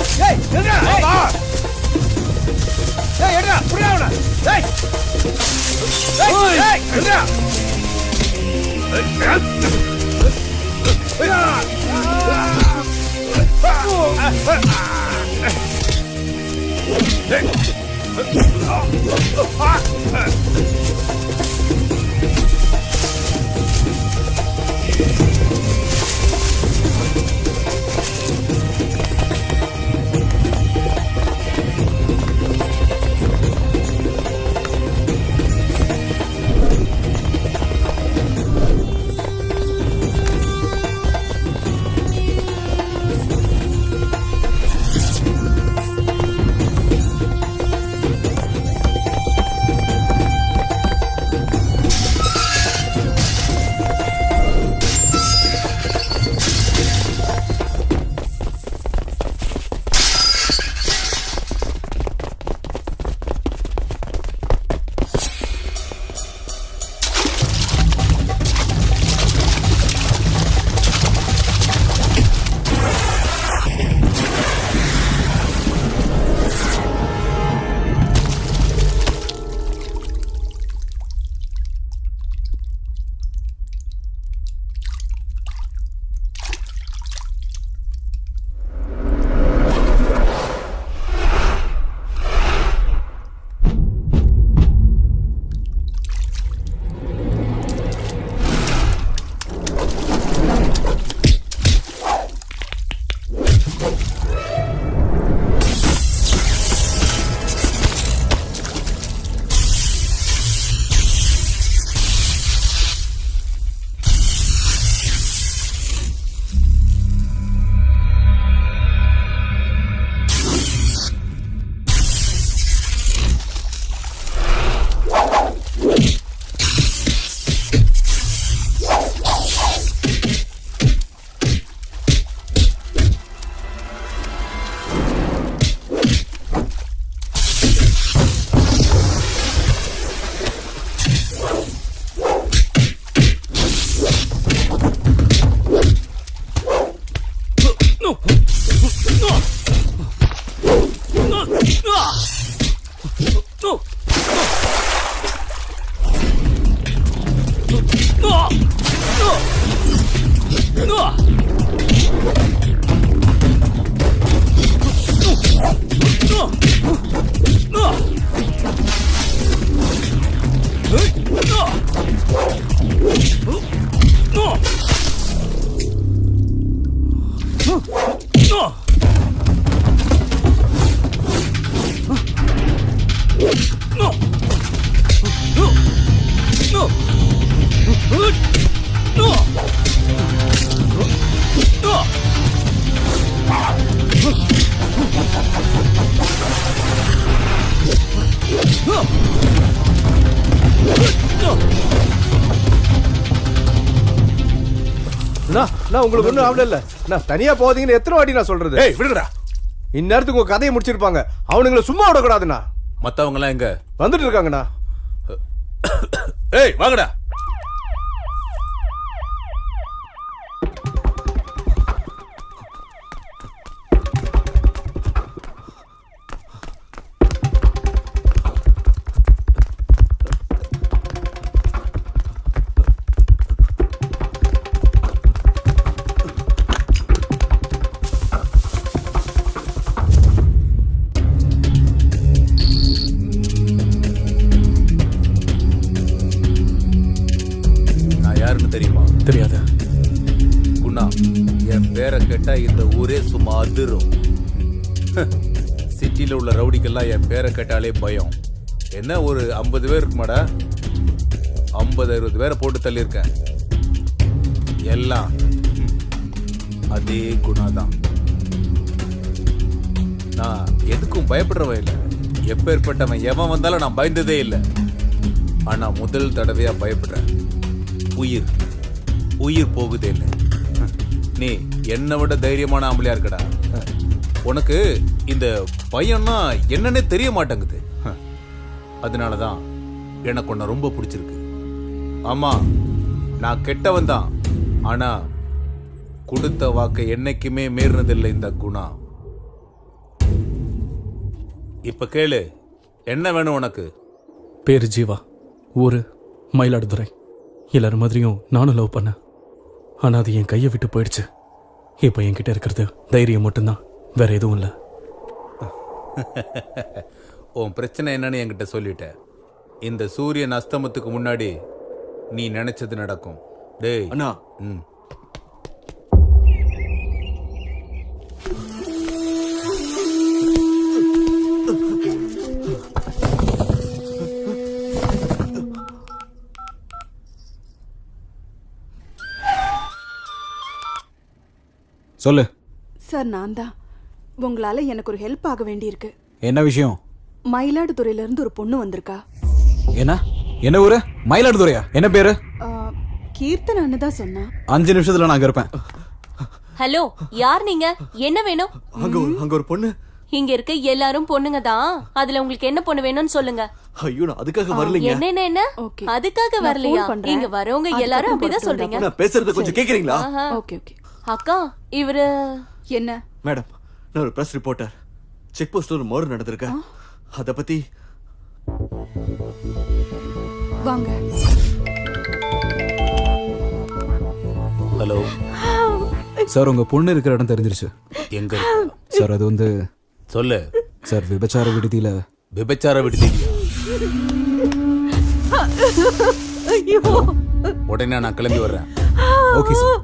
நான் உங்களுக்கு ஒண்ணும் ஆவல இல்ல. நான் தனியா போதீங்கன்னு எத்தனை வாட்டி நான் சொல்றது? ஏய் விடுங்கடா. இந்நேரத்துக்கு உங்க கதையை முடிச்சிருப்பாங்க. அவனுங்களை சும்மா விடக்கூடாதுண்ணா. மத்தவங்க எல்லாம் எங்க? வந்துட்டு இருக்காங்கண்ணா. ஏய் வாங்கடா. தெரியுமா? தெரியாது. குணா, என் பேரை கேட்டா இந்த ஊரே சும்மா அதிரும். சிட்டில உள்ள ரவுடிக்கெல்லாம் என் பேரை கேட்டாலே பயம். என்ன ஒரு 50 பேர் இருக்குமாடா? 50-60 பேரை போட்டு தள்ளியிருக்கேன். எல்லாம் அதே குணா தான். நான் எதுக்கும் பயப்படுறவன் இல்லை. எப்பேற்பட்டவன் எவன் வந்தாலும் நான் பயந்ததே இல்லை. ஆனா முதல் தடவையா பயப்படுறேன். உயிர் போகுதேன்னு. நீ என்னை விட தைரியமான ஆம்பளையா இருக்கடா. உனக்கு இந்த பையன்னா என்னன்னே தெரிய மாட்டேங்குது. அதனாலதான் எனக்கு உன்னை ரொம்ப பிடிச்சிருக்கு. ஆமா, நான் கெட்டவன் தான். ஆனா கொடுத்த வாக்கை என்னைக்குமே மீறினதில்லை இந்த குணா. இப்ப கேளு, என்ன வேணும் உனக்கு? பேரு ஜீவா, ஊரு மயிலாடுதுறை. எல்லாரும் மாதிரியும் நானும் லவ் பண்ணேன். ஆனா அது என் கையை விட்டு போயிடுச்சு. இப்போ என்கிட்ட இருக்கிறது தைரியம் மட்டும்தான், வேற எதுவும் இல்லை. உன் பிரச்சனை என்னன்னு என்கிட்ட சொல்லிட்ட. இந்த சூரியன் அஸ்தமத்துக்கு முன்னாடி நீ நினைச்சது நடக்கும். டேய் அண்ணா. சொல்லு சார். நான் தான். உங்களால எனக்கு ஒரு ஹெல்ப் ஆக வேண்டியிருக்கு. என்ன விஷயம்? மயிலாடுதுறையில இருந்து ஒரு பொண்ணு வந்திருக்கா. என்ன ஊரு? மயிலாடுதுறையா? என்ன பேரு? கீர்த்தனான்னு தான் சொன்னா. 5 நிமிஷத்துல நான் அங்க இருப்பேன். ஹலோ, யார் நீங்க? என்ன வேணும்? அங்க ஒரு பொண்ணு. இங்க இருக்க எல்லாரும் பொண்ணுங்க தான். அதுல உங்களுக்கு என்ன பொண்ணு வேணும்னு சொல்லுங்க. ஐயோ, நான் அதுக்காக வரலைங்க. என்ன அதுக்காக வரலையா? இங்க வரவங்க எல்லாரும் அப்படிதான் சொல்றீங்க. நான் பேசுறது கொஞ்சம் கேக்குறீங்களா? Okay okay. அக்கா, இவரு என்ன? மேடம், நான் ஒரு பிரஸ் ரிப்போர்ட்டர். செக் போஸ்ட்ல ஒரு மர்டர் நடந்திருக்கு. அத பத்தி வாங்க. ஹலோ சார், உங்க பொண்ணு இருக்கிற இடம் தெரிஞ்சிருச்சு. எங்க சார்? அது வந்து சொல்லு சார், விபச்சார விடுதியில. விபச்சார விடுதியில? உடனே நான் கிளம்பி வர்றேன். Okay sir.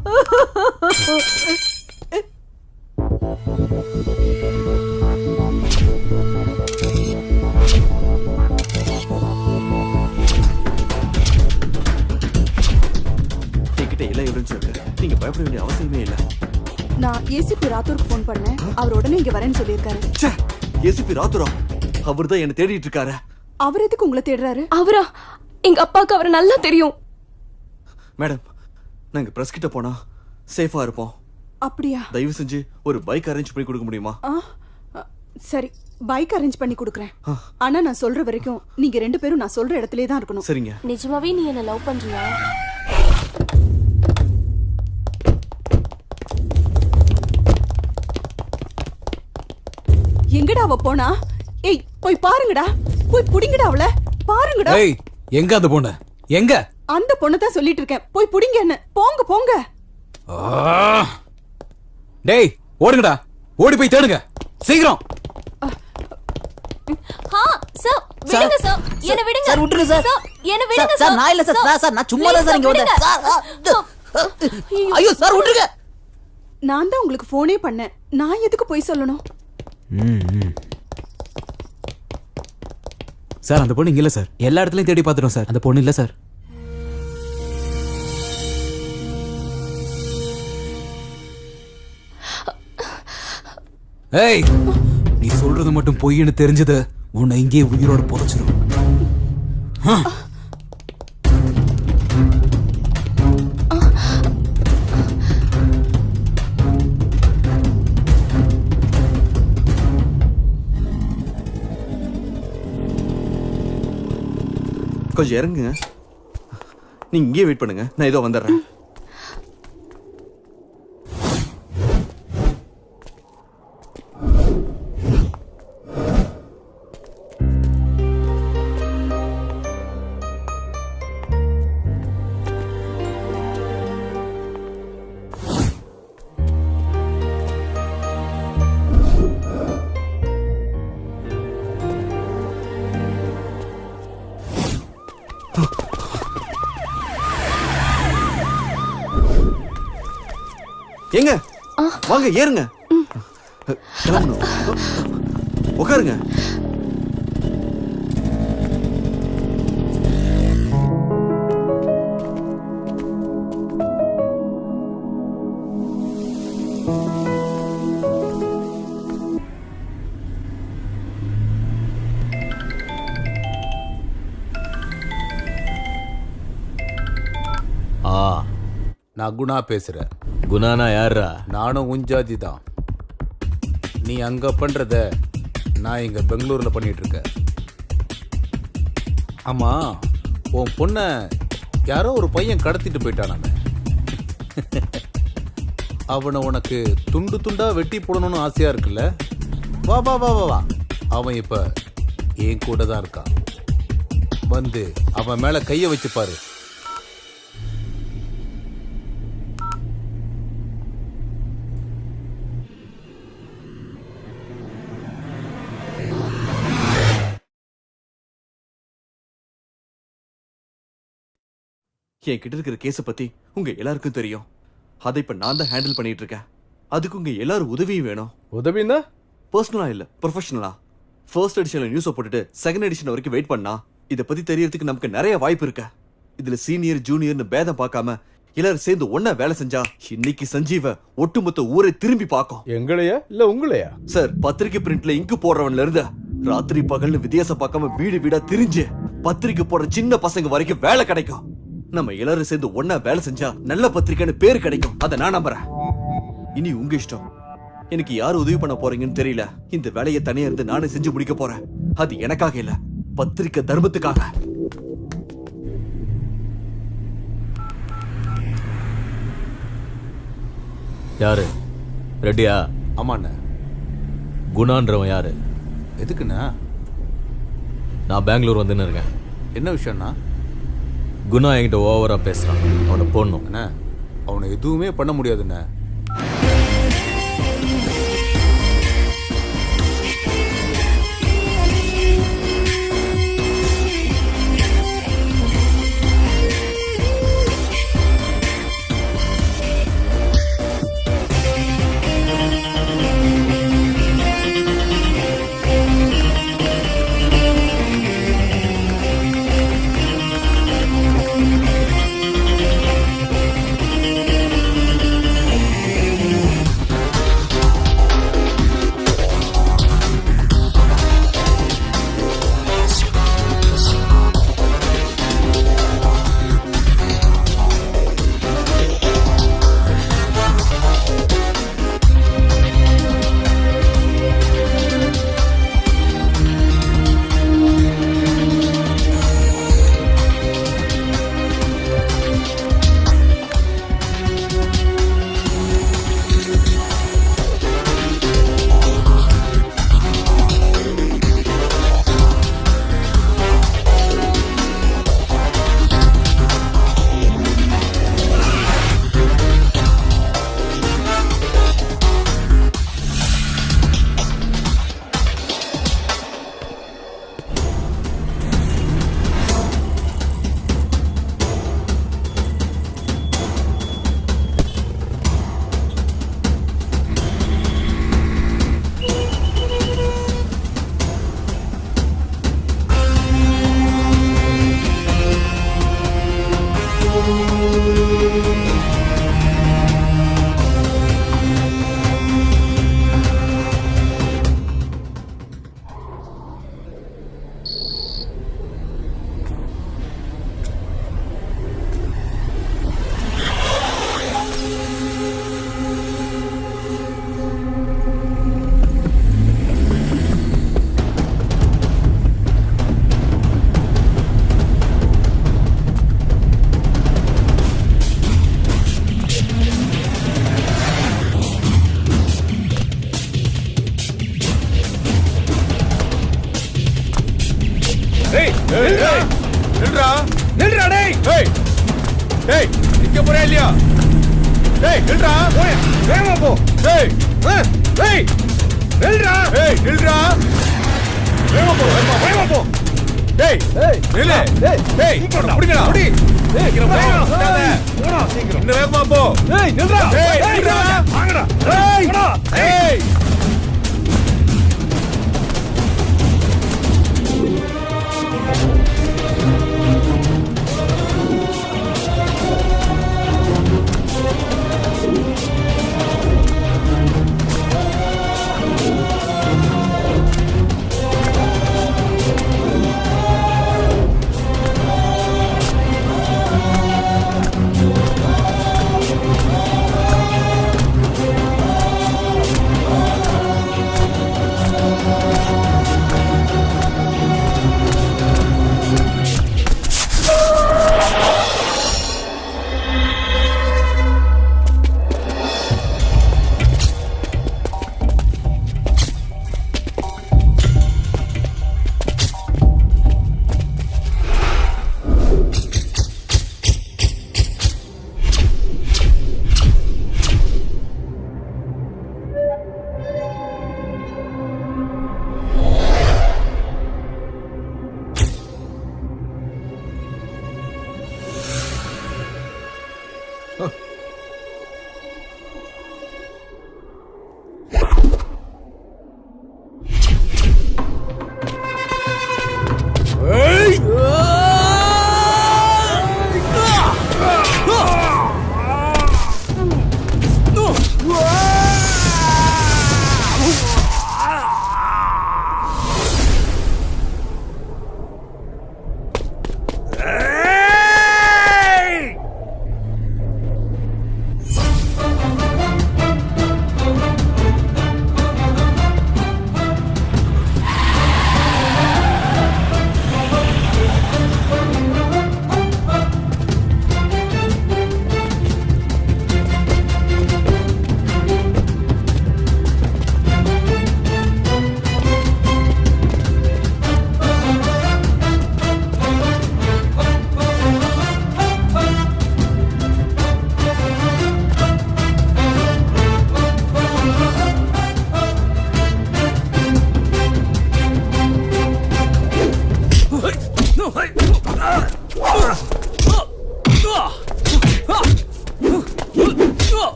என்கிட்ட எல்லாம் எவிடன்ஸ் இருக்கு. நீங்க பயப்பட வேண்டிய அவசியமே இல்ல. நான் ஏசிபி ராத்தூருக்கு ஃபோன் பண்ணேன். அவர் உடனே இங்க வரேன்னு சொல்லியிருக்காரு. ஏசிபி ராத்தூரா? அவர் தான் என்ன தேடிட்டு இருக்காரு. அவர் எதுக்கு உங்களை தேடுறாரு? அவரா? எங்க அப்பாவுக்கு அவரை நல்லா தெரியும். மேடம், நாங்க பிரஸ் கிட்ட போனா சேஃபா இருப்போம். அப்படியா? தயவு செஞ்சு ஒரு பைக் அரேஞ்ச் பண்ணி கொடுக்க முடியுமா? சரி, பைக் அரேஞ்ச் பண்ணி கொடுக்குறேன். ஆனா நான் சொல்ற வரைக்கும் நீங்க 2 பேரும் நான் சொல்ற இடத்துலயே தான் இருக்கணும். சரிங்க. நிஜமாவே நீ என்ன லவ் பண்றியா? எங்கடா அவ போனா? ஏய், போய் பாருங்கடா. போய் புடிங்கடா அவள. பாருங்கடா. ஏய், எங்க அந்த பொண்ணு? எங்க? அந்த பொண்ணை தான் சொல்லிட்டு இருக்கேன். போய் புடிங்க என்ன. போங்க போங்க. டேய், ஓடுங்கடா. ஓடி போய் தேடுங்க. சீக்கிரம். சார், விடுங்க சார். என்ன விடுங்க. சார், விட்டுருங்க சார். என்ன விடுங்க சார். நான் இல்ல சார். சார், நான் சும்மா தான் சார் இங்க வந்தேன். சார், ஐயோ சார், விட்டுருங்க. நான் தான் உங்களுக்கு போனே பண்ணேன். நான் எதுக்கு போய் சொல்லணும்? சார், அந்த பொண்ணு இங்க இல்ல சார். எல்லா இடத்துலயும் தேடி பார்த்துட்டோம் சார். அந்த பொண்ணு இல்ல சார். ஏய், நீ சொல்றது மட்டும் பொய்ன்னு தெரிஞ்சது உன்னை இங்கே உயிரோட புதைச்சிடும். கொஞ்சம் இறங்குங்க. நீங்க இங்கேயே வெயிட் பண்ணுங்க, நான் ஏதோ வந்துடுறேன். எங்க வாங்க, ஏறுங்க. கிளம்பணும். உட்காருங்க. நான் குணா பேசுறேன். குணானா யாரா? நானும் உஞ்சாதி தான். நீ அங்க பண்றத நான் இங்க பெங்களூர்ல பண்ணிட்டு இருக்கேன். ஆமா, உன் பொண்ண யாரோ ஒரு பையன் கடத்திட்டு போயிட்டானாமே. அவனை உனக்கு துண்டு துண்டா வெட்டி போடணும்னு ஆசையா இருக்குல்ல? வா வா வா வா வா. அவன் இப்ப என் கூட தான் இருக்கான். வந்து அவன் மேல கைய வச்சு பாரு. என் கிட்ட இருக்கிற கேஸ பத்தி உங்க எல்லாருக்கும் தெரியும். அதை இப்ப நான் தான் ஹேண்டில் பண்ணிட்டு இருக்கேன். அதுக்கு உங்க எல்லாரும் உதவியும் வேணும். உதவினா பர்சனலா இல்ல, ப்ரொஃபஷனலா. ஃபர்ஸ்ட் எடிஷன்ல நியூஸை போட்டுட்டு செகண்ட் எடிஷன் வரைக்கும் வெயிட் பண்ணா இதை பத்தி தெரியறதுக்கு நமக்கு நிறைய வாய்ப்பு இருக்கு. இதுல சீனியர் ஜூனியர்னு பேதம் பார்க்காம எல்லாரும் சேர்ந்து ஒன்னா வேலை செஞ்சா இன்னைக்கு சஞ்சீவ ஒட்டுமொத்த ஊரை திரும்பி பார்க்கும். எங்களையா இல்ல உங்களையா? சார், பத்திரிக்கை பிரிண்ட்ல இங்கு போடுறவன்ல இருந்து ராத்திரி பகல்னு வித்தியாசம் பார்க்காம வீடு வீடா திரிஞ்சு பத்திரிக்கை போடுற சின்ன பசங்க வரைக்கும் வேலை கிடைக்கும். நம்ம எல்லாரும் சேர்ந்து ஒன்னா வேலை செஞ்சா நல்ல பத்திரிக்கைன்னு பேரு கிடைக்கும். அதை நான் நம்புறேன். இனி உங்க இஷ்டம். எனக்கு யார் உதவி பண்ண போறீங்கன்னு தெரியல. இந்த வேலையை தனியா இருந்து நானே செஞ்சு முடிக்க போறேன். அது எனக்காக இல்ல, பத்திரிக்கை தர்மத்துக்காக. யாரு? ரெடியா? ஆமாண்ண. குணான்றவன் யாரு? எதுக்குண்ணா? நான் பெங்களூர் வந்துன்னு இருக்கேன். என்ன விஷயம்னா? குணா என்கிட்ட ஓவரா பேசுறான். அவனை போடணும். அண்ணா, அவனை எதுவுமே பண்ண முடியாதுண்ணே. இல்லையா? டேய் நில்றா, போய் வேகமா போ. டேய் டேய் நில்றா, நில்றா, வேகமா போ, வேகமா போ. டேய் நில்லு, டேய் புடிங்கடா, புடி. டேய் போடா சீக்கிரம், இன்னும் வேகமா போ. டேய் நில்றா, டேய் நில்றா, வாங்கடா. டேய் டேய்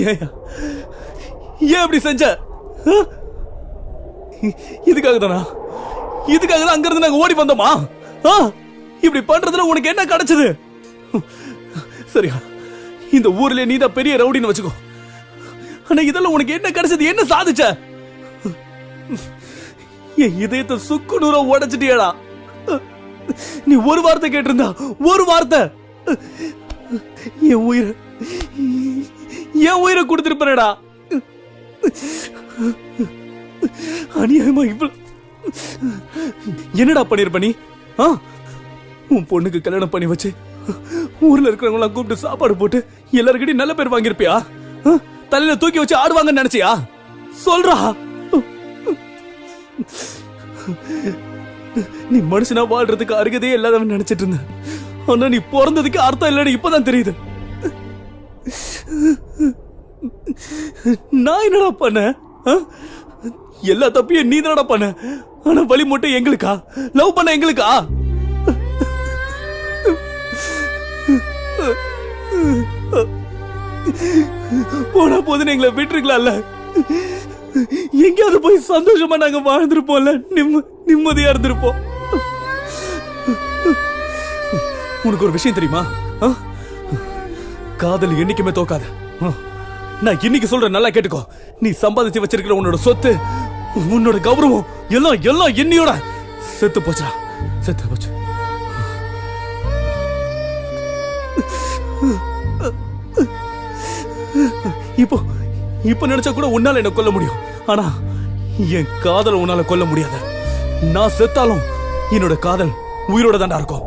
ஏன் அப்படி செஞ்ச? இதுக்காக தானா? இதுக்காக தான் அங்க இருந்து நாங்க ஓடி வந்தோமா? இப்படி பண்றதுல உனக்கு என்ன கிடைச்சது? சரியா, இந்த ஊர்ல நீ தான் பெரிய ரவுடின்னு வச்சுக்கோ. ஆனா இதெல்லாம் உனக்கு என்ன கிடைச்சது? என்ன சாதிச்ச? என் இதயத்தை சுக்கு நூறா உடைச்சிட்டியடா. நீ ஒரு வார்த்தை கேட்டிருந்தா, ஒரு வார்த்தை, என் உயிரை கொடுத்திருப்பா. அநியாயமா இவ்வளவு என்னடா பண்ணிருப்ப நீ? உன் பொண்ணுக்கு கல்யாணம் பண்ணி வச்சு ஊர்ல இருக்கிறவங்க கூப்பிட்டு சாப்பாடு போட்டு எல்லாருக்கிட்டையும் நல்ல பேர் வாங்கிருப்பியா? தலையில தூக்கி வச்சு ஆடுவாங்கன்னு நினைச்சியா? சொல்றா. நீ மனுஷனா வாழ்றதுக்கு அருகதே இல்லாதவன் நினைச்சிட்டு இருந்த. ஆனா நீ பிறந்ததுக்கு அர்த்தம் இல்லன்னு இப்பதான் தெரியுது. நான் என்னடா பண்ண? எல்லா தப்பையும் நீ தானடா பண்ண. ஆனா வழி மட்டும் எங்களுக்கா? லவ் பண்ண எங்களுக்கா? போனா போதுன்னு எங்களை விட்டுருக்கலாம்ல. எங்கேயாவது போய் சந்தோஷமா நாங்க வாழ்ந்திருப்போம்ல, நிம்மதியா இருந்திருப்போம். உனக்கு ஒரு விஷயம் தெரியுமா? காதல் என்னைக்குமே தோக்காது. நான் இன்னைக்கு சொல்றேன், நல்லா கேட்டுக்கோ. நீ சம்பாதிச்சு வச்சிருக்கிற உன்னோட சொத்து, உன்னோட கௌரவம் எல்லாம் எல்லாம் என்னையோட செத்து போச்சா, செத்து போச்சு. இப்போ இப்ப நினைச்சா கூட உன்னால என்ன கொல்ல முடியும். ஆனா என் காதல் உன்னால கொல்ல முடியாது. நான் செத்தாலும் என்னோட காதல் உயிரோட தாண்டா இருக்கும்.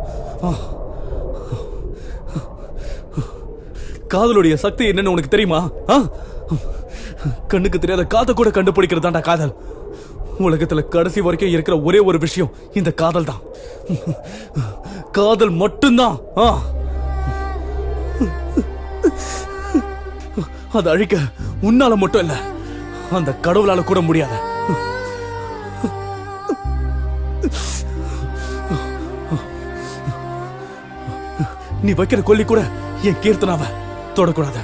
காதலுடைய சக்தி என்னன்னு உனக்கு தெரியுமா? கண்ணுக்கு தெரியாத காதை கூட கண்டுபிடிக்கிறதாண்டா காதல். உலகத்துல கடைசி வரைக்கும் இருக்கிற ஒரே ஒரு விஷயம் இந்த காதல் தான். காதல் மட்டும்தான். அதை அழிக்க உன்னால மட்டும் இல்ல, அந்த கடவுளால கூட முடியாது. நீ வைக்கிற கொல்லி கூட என் கீர்த்தனாவை தொடக்கூடாது.